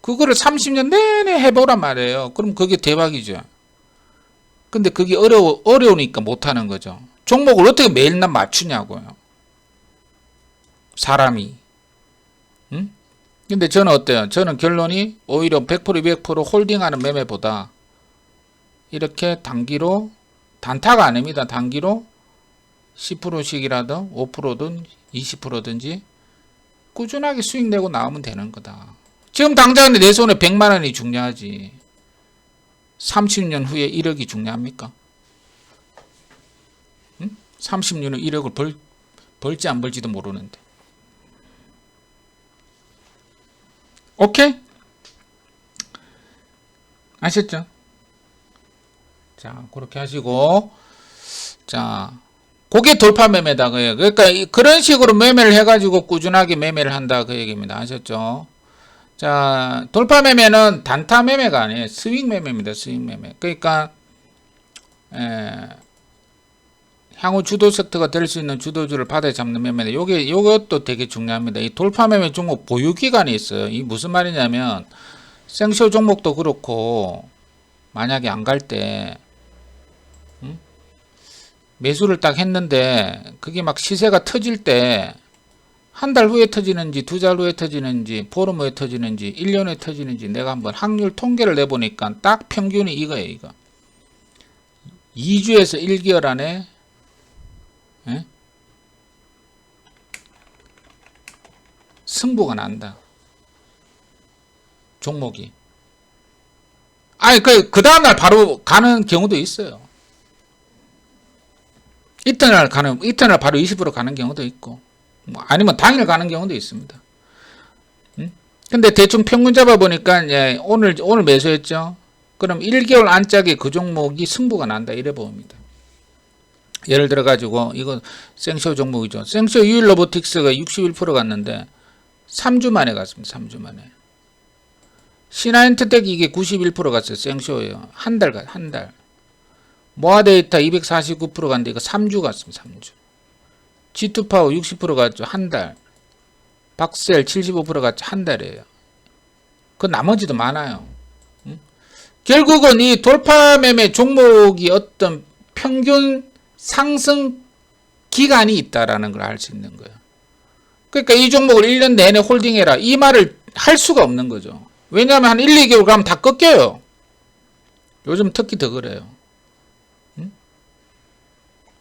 그거를 30년 내내 해보란 말이에요. 그럼 그게 대박이죠. 근데 그게 어려우니까 못하는 거죠. 종목을 어떻게 매일날 맞추냐고요. 사람이. 근데 저는 어때요? 저는 결론이 오히려 100% 200% 홀딩하는 매매보다 이렇게 단기로 단타가 아닙니다. 단기로 10%씩이라도 5%든 20%든지 꾸준하게 수익 내고 나오면 되는 거다. 지금 당장 내 손에 100만 원이 중요하지 30년 후에 1억이 중요합니까? 30년 후 1억을 벌지 안 벌지도 모르는데. 오케이? 아셨죠? 자, 그렇게 하시고, 자, 그게 돌파 매매다. 그 얘기. 그러니까 그런 식으로 매매를 해가지고 꾸준하게 매매를 한다. 그 얘기입니다. 아셨죠? 자, 돌파 매매는 단타 매매가 아니에요. 스윙 매매입니다. 스윙 매매. 그러니까, 향후 주도 섹터가 될 수 있는 주도주를 바다에 잡는 매매인데 요것도 되게 중요합니다. 이 돌파 매매 종목 보유 기간이 있어요. 이 무슨 말이냐면 생쇼 종목도 그렇고 만약에 안 갈 때 매수를 딱 했는데 그게 막 시세가 터질 때 한 달 후에 터지는지 두 달 후에 터지는지 보름 후에 터지는지 1년 후에 터지는지 내가 한번 확률 통계를 내보니까 딱 평균이 이거예요. 이거. 2주에서 1개월 안에 예? 승부가 난다. 종목이. 아니 그 다음날 바로 가는 경우도 있어요. 이튿날 바로 20% 가는 경우도 있고, 뭐 아니면 당일 가는 경우도 있습니다. 근데 대충 평균 잡아 보니까 오늘 매수했죠. 그럼 1개월 안짝에 그 종목이 승부가 난다 이래 봅니다. 예를 들어 가지고 이거 생쇼 종목이죠. 생쇼 유일 로보틱스가 61% 갔는데 3주 만에 갔습니다. 3주 만에. 신한인트텍 이게 91% 갔어요. 생쇼예요. 한 달. 모아데이터 249% 갔는데 이거 3주 갔습니다. 3주. G2파워 60% 갔죠. 한 달. 박셀 75% 갔죠. 한 달이에요. 그 나머지도 많아요. 결국은 이 돌파 매매 종목이 어떤 평균 상승 기간이 있다라는 걸 알 수 있는 거예요. 그러니까 이 종목을 1년 내내 홀딩해라 이 말을 할 수가 없는 거죠. 왜냐하면 한 1, 2개월 가면 다 꺾여요. 요즘 특히 더 그래요.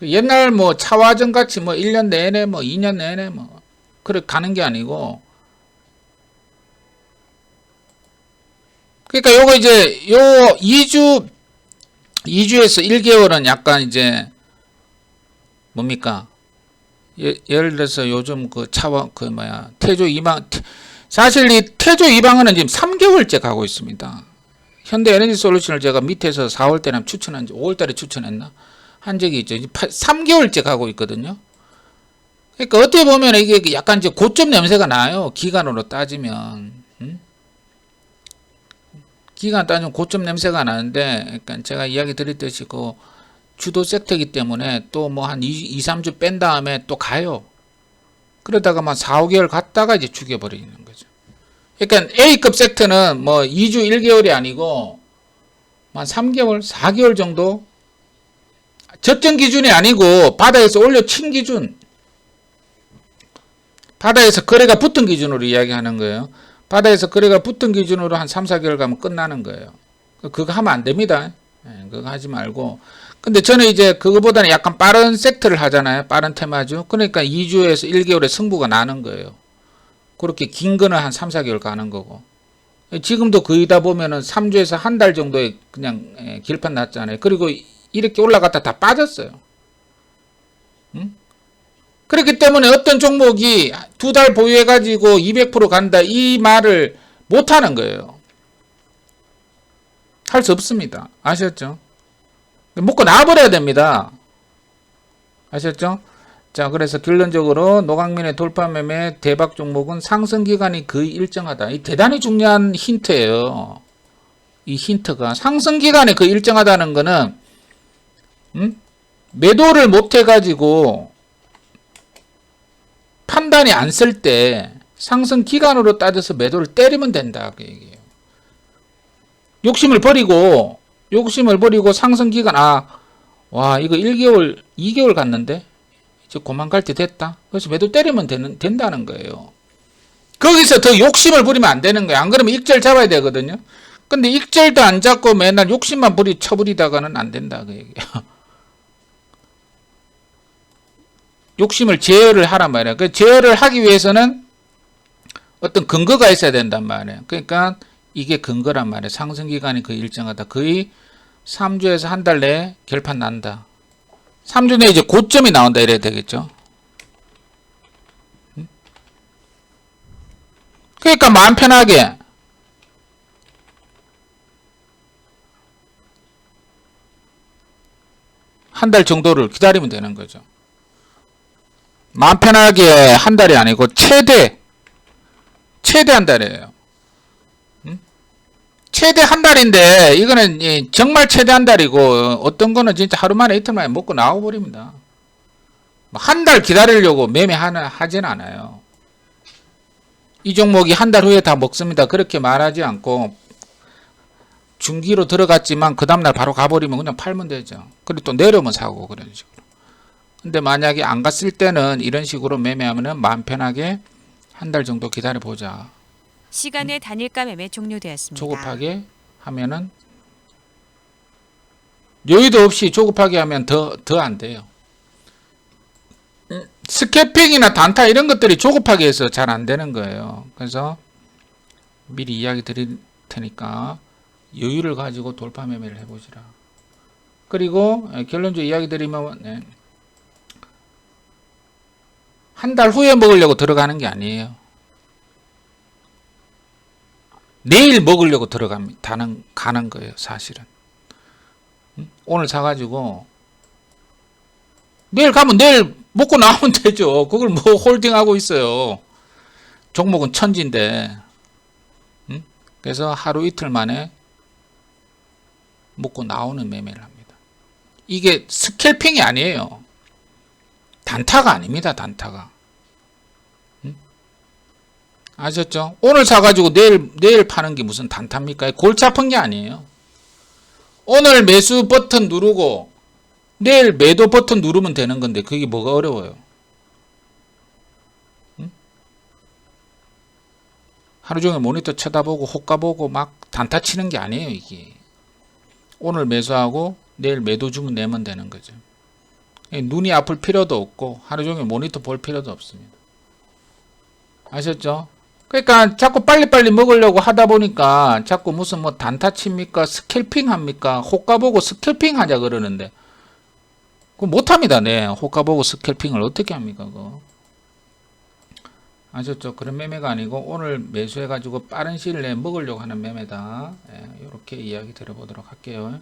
옛날 뭐 차화전 같이 뭐 1년 내내 뭐 2년 내내 뭐 그렇게 가는 게 아니고, 그러니까 요거 이제 요 2주에서 1개월은 약간 이제 뭡니까? 예를 들어서 요즘 그 차와 그 뭐야 태조 이방, 사실 이 태조 이방은 지금 3개월째 가고 있습니다. 현대 에너지 솔루션을 제가 밑에서 4월 때나 추천한 지 5월 달에 추천했나 한 적이 있죠. 3개월째 가고 있거든요. 그러니까 어떻게 보면 이게 약간 이제 고점 냄새가 나요. 기간으로 따지면. 기간 따지면 고점 냄새가 나는데, 그러니까 제가 이야기 드렸듯이 그 주도 섹터이기 때문에 또 뭐 한 2, 3주 뺀 다음에 또 가요. 그러다가 막 4, 5개월 갔다가 이제 죽여버리는 거죠. 그러니까 A급 섹터는 뭐 2주 1개월이 아니고 한 3개월, 4개월 정도 저점 기준이 아니고 바닥에서 올려 친 기준, 바닥에서 거래가 붙은 기준으로 이야기하는 거예요. 바닥에서 거래가 붙은 기준으로 한 3, 4개월 가면 끝나는 거예요. 그거 하면 안 됩니다. 그거 하지 말고. 근데 저는 이제 그거보다는 약간 빠른 섹터를 하잖아요. 빠른 테마주. 그러니까 2주에서 1개월에 승부가 나는 거예요. 그렇게 긴 거는 한 3, 4개월 가는 거고. 지금도 거의 다 보면은 3주에서 한 달 정도에 그냥 길판 났잖아요. 그리고 이렇게 올라갔다 다 빠졌어요. 그렇기 때문에 어떤 종목이 2달 보유해가지고 200% 간다 이 말을 못하는 거예요. 할 수 없습니다. 아셨죠? 먹고 나와버려야 됩니다. 아셨죠? 자, 그래서 결론적으로 노강민의 돌파 매매 대박 종목은 상승 기간이 거의 일정하다. 이 대단히 중요한 힌트예요. 이 힌트가 상승 기간이 거의 일정하다는 거는 매도를 못 해가지고 판단이 안 쓸 때 상승 기간으로 따져서 매도를 때리면 된다 그 얘기예요. 욕심을 버리고 상승 기간 와 이거 1개월 2개월 갔는데 이제 그만 갈 때 됐다. 그래서 매도 때리면 된다는 거예요. 거기서 더 욕심을 부리면 안 되는 거예요. 안 그러면 익절 잡아야 되거든요. 근데 익절도 안 잡고 맨날 욕심만 쳐부리다가는 안 된다 그 얘기예요. 욕심을 제어를 하란 말이에요. 그 제어를 하기 위해서는 어떤 근거가 있어야 된단 말이에요. 그러니까 이게 근거란 말이에요. 상승 기간이 거의 일정하다. 거의 3주에서 한 달 내에 결판 난다. 3주 내에 이제 고점이 나온다 이래야 되겠죠. 그러니까 마음 편하게 한 달 정도를 기다리면 되는 거죠. 마음 편하게 한 달이 아니고 최대 한 달이에요. 최대 한 달인데 이거는 정말 최대 한 달이고 어떤 거는 진짜 하루 만에 이틀 만에 먹고 나와버립니다. 한 달 기다리려고 하진 않아요. 이 종목이 한 달 후에 다 먹습니다. 그렇게 말하지 않고 중기로 들어갔지만 그 다음날 바로 가버리면 그냥 팔면 되죠. 그리고 또 내려오면 사고 그런 식으로. 근데 만약에 안 갔을 때는 이런 식으로 매매하면은 마음 편하게 한 달 정도 기다려 보자. 시간의 단일가 매매 종료되었습니다. 조급하게 하면은 여유도 없이 조급하게 하면 더 안 돼요. 스캐핑이나 단타 이런 것들이 조급하게 해서 잘 안 되는 거예요. 그래서 미리 이야기 드릴 테니까 여유를 가지고 돌파 매매를 해보시라. 그리고 결론적으로 이야기 드리면 한 달 후에 먹으려고 들어가는 게 아니에요. 내일 먹으려고 가는 거예요, 사실은. 오늘 사가지고 내일 가면 내일 먹고 나오면 되죠. 그걸 뭐 홀딩하고 있어요. 종목은 천지인데. 그래서 하루 이틀 만에 먹고 나오는 매매를 합니다. 이게 스캘핑이 아니에요. 단타가 아닙니다. 단타가. 아셨죠? 오늘 사가지고 내일 파는 게 무슨 단타입니까? 골치 아픈 게 아니에요. 오늘 매수 버튼 누르고 내일 매도 버튼 누르면 되는 건데 그게 뭐가 어려워요? 하루 종일 모니터 쳐다보고 호가보고 막 단타 치는 게 아니에요. 이게 오늘 매수하고 내일 매도 주문 내면 되는 거죠. 눈이 아플 필요도 없고 하루 종일 모니터 볼 필요도 없습니다. 아셨죠? 그러니까 자꾸 빨리빨리 먹으려고 하다 보니까 자꾸 무슨 뭐 단타 칩니까? 스캘핑 합니까? 호가 보고 스캘핑 하자 그러는데 그거 못합니다. 네. 호가 보고 스캘핑을 어떻게 합니까? 그거. 아셨죠? 그런 매매가 아니고 오늘 매수해가지고 빠른 시일 내에 먹으려고 하는 매매다. 이렇게 이야기 들어보도록 할게요.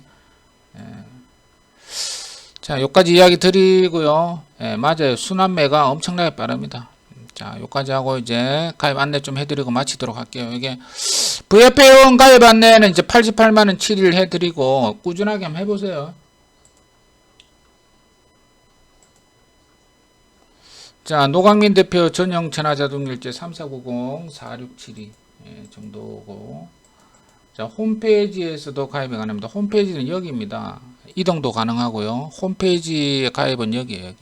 자, 여기까지 이야기 드리고요. 맞아요. 순환매가 엄청나게 빠릅니다. 자, 여기까지 하고 이제 가입 안내 좀 해드리고 마치도록 할게요. 이게 VF회원 가입 안내는 이제 88만원 7일 해드리고 꾸준하게 한번 해보세요. 자, 노광민 대표 전용 전화자동일제 3490-4672 정도고, 자, 홈페이지에서도 가입이 가능합니다. 홈페이지는 여기입니다. 이동도 가능하고요. 홈페이지 가입은 여기에요.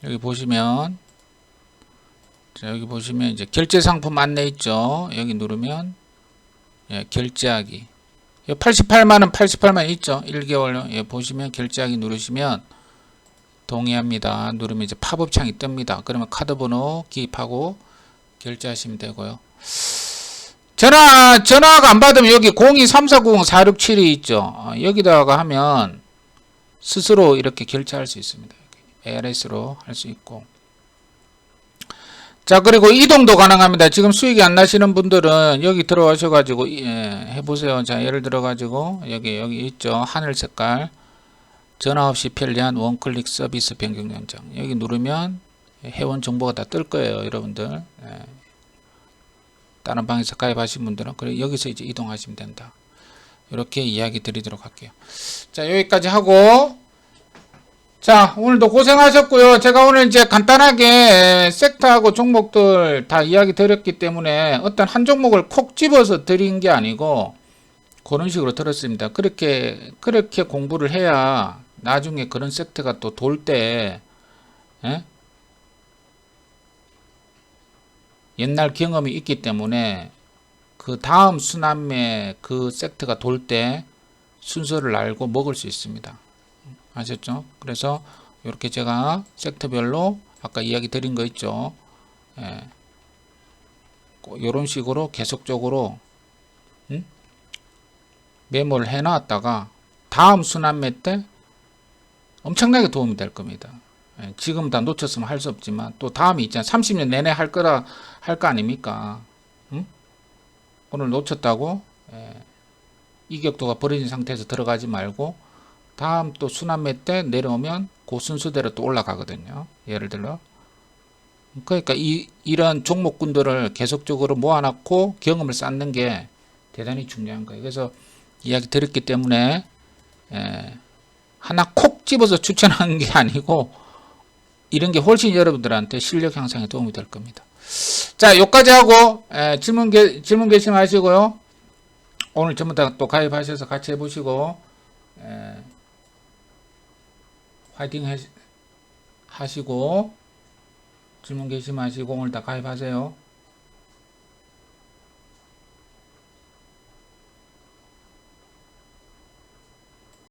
여기 보시면, 자, 여기 보시면 이제 결제 상품 안내 있죠. 여기 누르면 결제하기. 88만원 88만원 있죠. 1개월 보시면 결제하기 누르시면 동의합니다. 누르면 이제 팝업 창이 뜹니다. 그러면 카드 번호 기입하고 결제하시면 되고요. 전화가 안 받으면 여기 02-3490-4672 있죠. 여기다가 하면 스스로 이렇게 결제할 수 있습니다. ARS로 할 수 있고. 자, 그리고 이동도 가능합니다. 지금 수익이 안 나시는 분들은 여기 들어가셔가지고 해보세요. 자, 예를 들어가지고 여기 있죠. 하늘 색깔 전화 없이 편리한 원클릭 서비스 변경 연장. 여기 누르면 회원 정보가 다 뜰 거예요, 여러분들. 다른 방에서 가입하신 분들은 그래 여기서 이제 이동하시면 된다. 이렇게 이야기 드리도록 할게요. 자, 여기까지 하고. 자, 오늘도 고생하셨고요. 제가 오늘 이제 간단하게 섹터하고 종목들 다 이야기 드렸기 때문에 어떤 한 종목을 콕 집어서 드린 게 아니고 그런 식으로 들었습니다. 그렇게 공부를 해야 나중에 그런 섹터가 또 돌 때 옛날 경험이 있기 때문에 그 다음 순환매 그 섹터가 돌 때 순서를 알고 먹을 수 있습니다. 아셨죠? 그래서 이렇게 제가 섹터별로 아까 이야기 드린 거 있죠. 이런 식으로 계속적으로 메모를 해 놨다가 다음 순환매 때 엄청나게 도움이 될 겁니다. 지금 다 놓쳤으면 할 수 없지만 또 다음이 있잖아요. 30년 내내 할 거 아닙니까? 오늘 놓쳤다고 이격도가 벌어진 상태에서 들어가지 말고 다음 또 순환매 때 내려오면 그 순서대로 또 올라가거든요. 예를 들어. 그러니까 이런 종목군들을 계속적으로 모아놓고 경험을 쌓는 게 대단히 중요한 거예요. 그래서 이야기 드렸기 때문에 하나 콕 집어서 추천하는 게 아니고 이런 게 훨씬 여러분들한테 실력 향상에 도움이 될 겁니다. 자, 여기까지 하고 질문 게시하시고요. 오늘 전부 다 또 가입하셔서 같이 해보시고 화이팅 하시고 질문 게시하시고 오늘 다 가입하세요.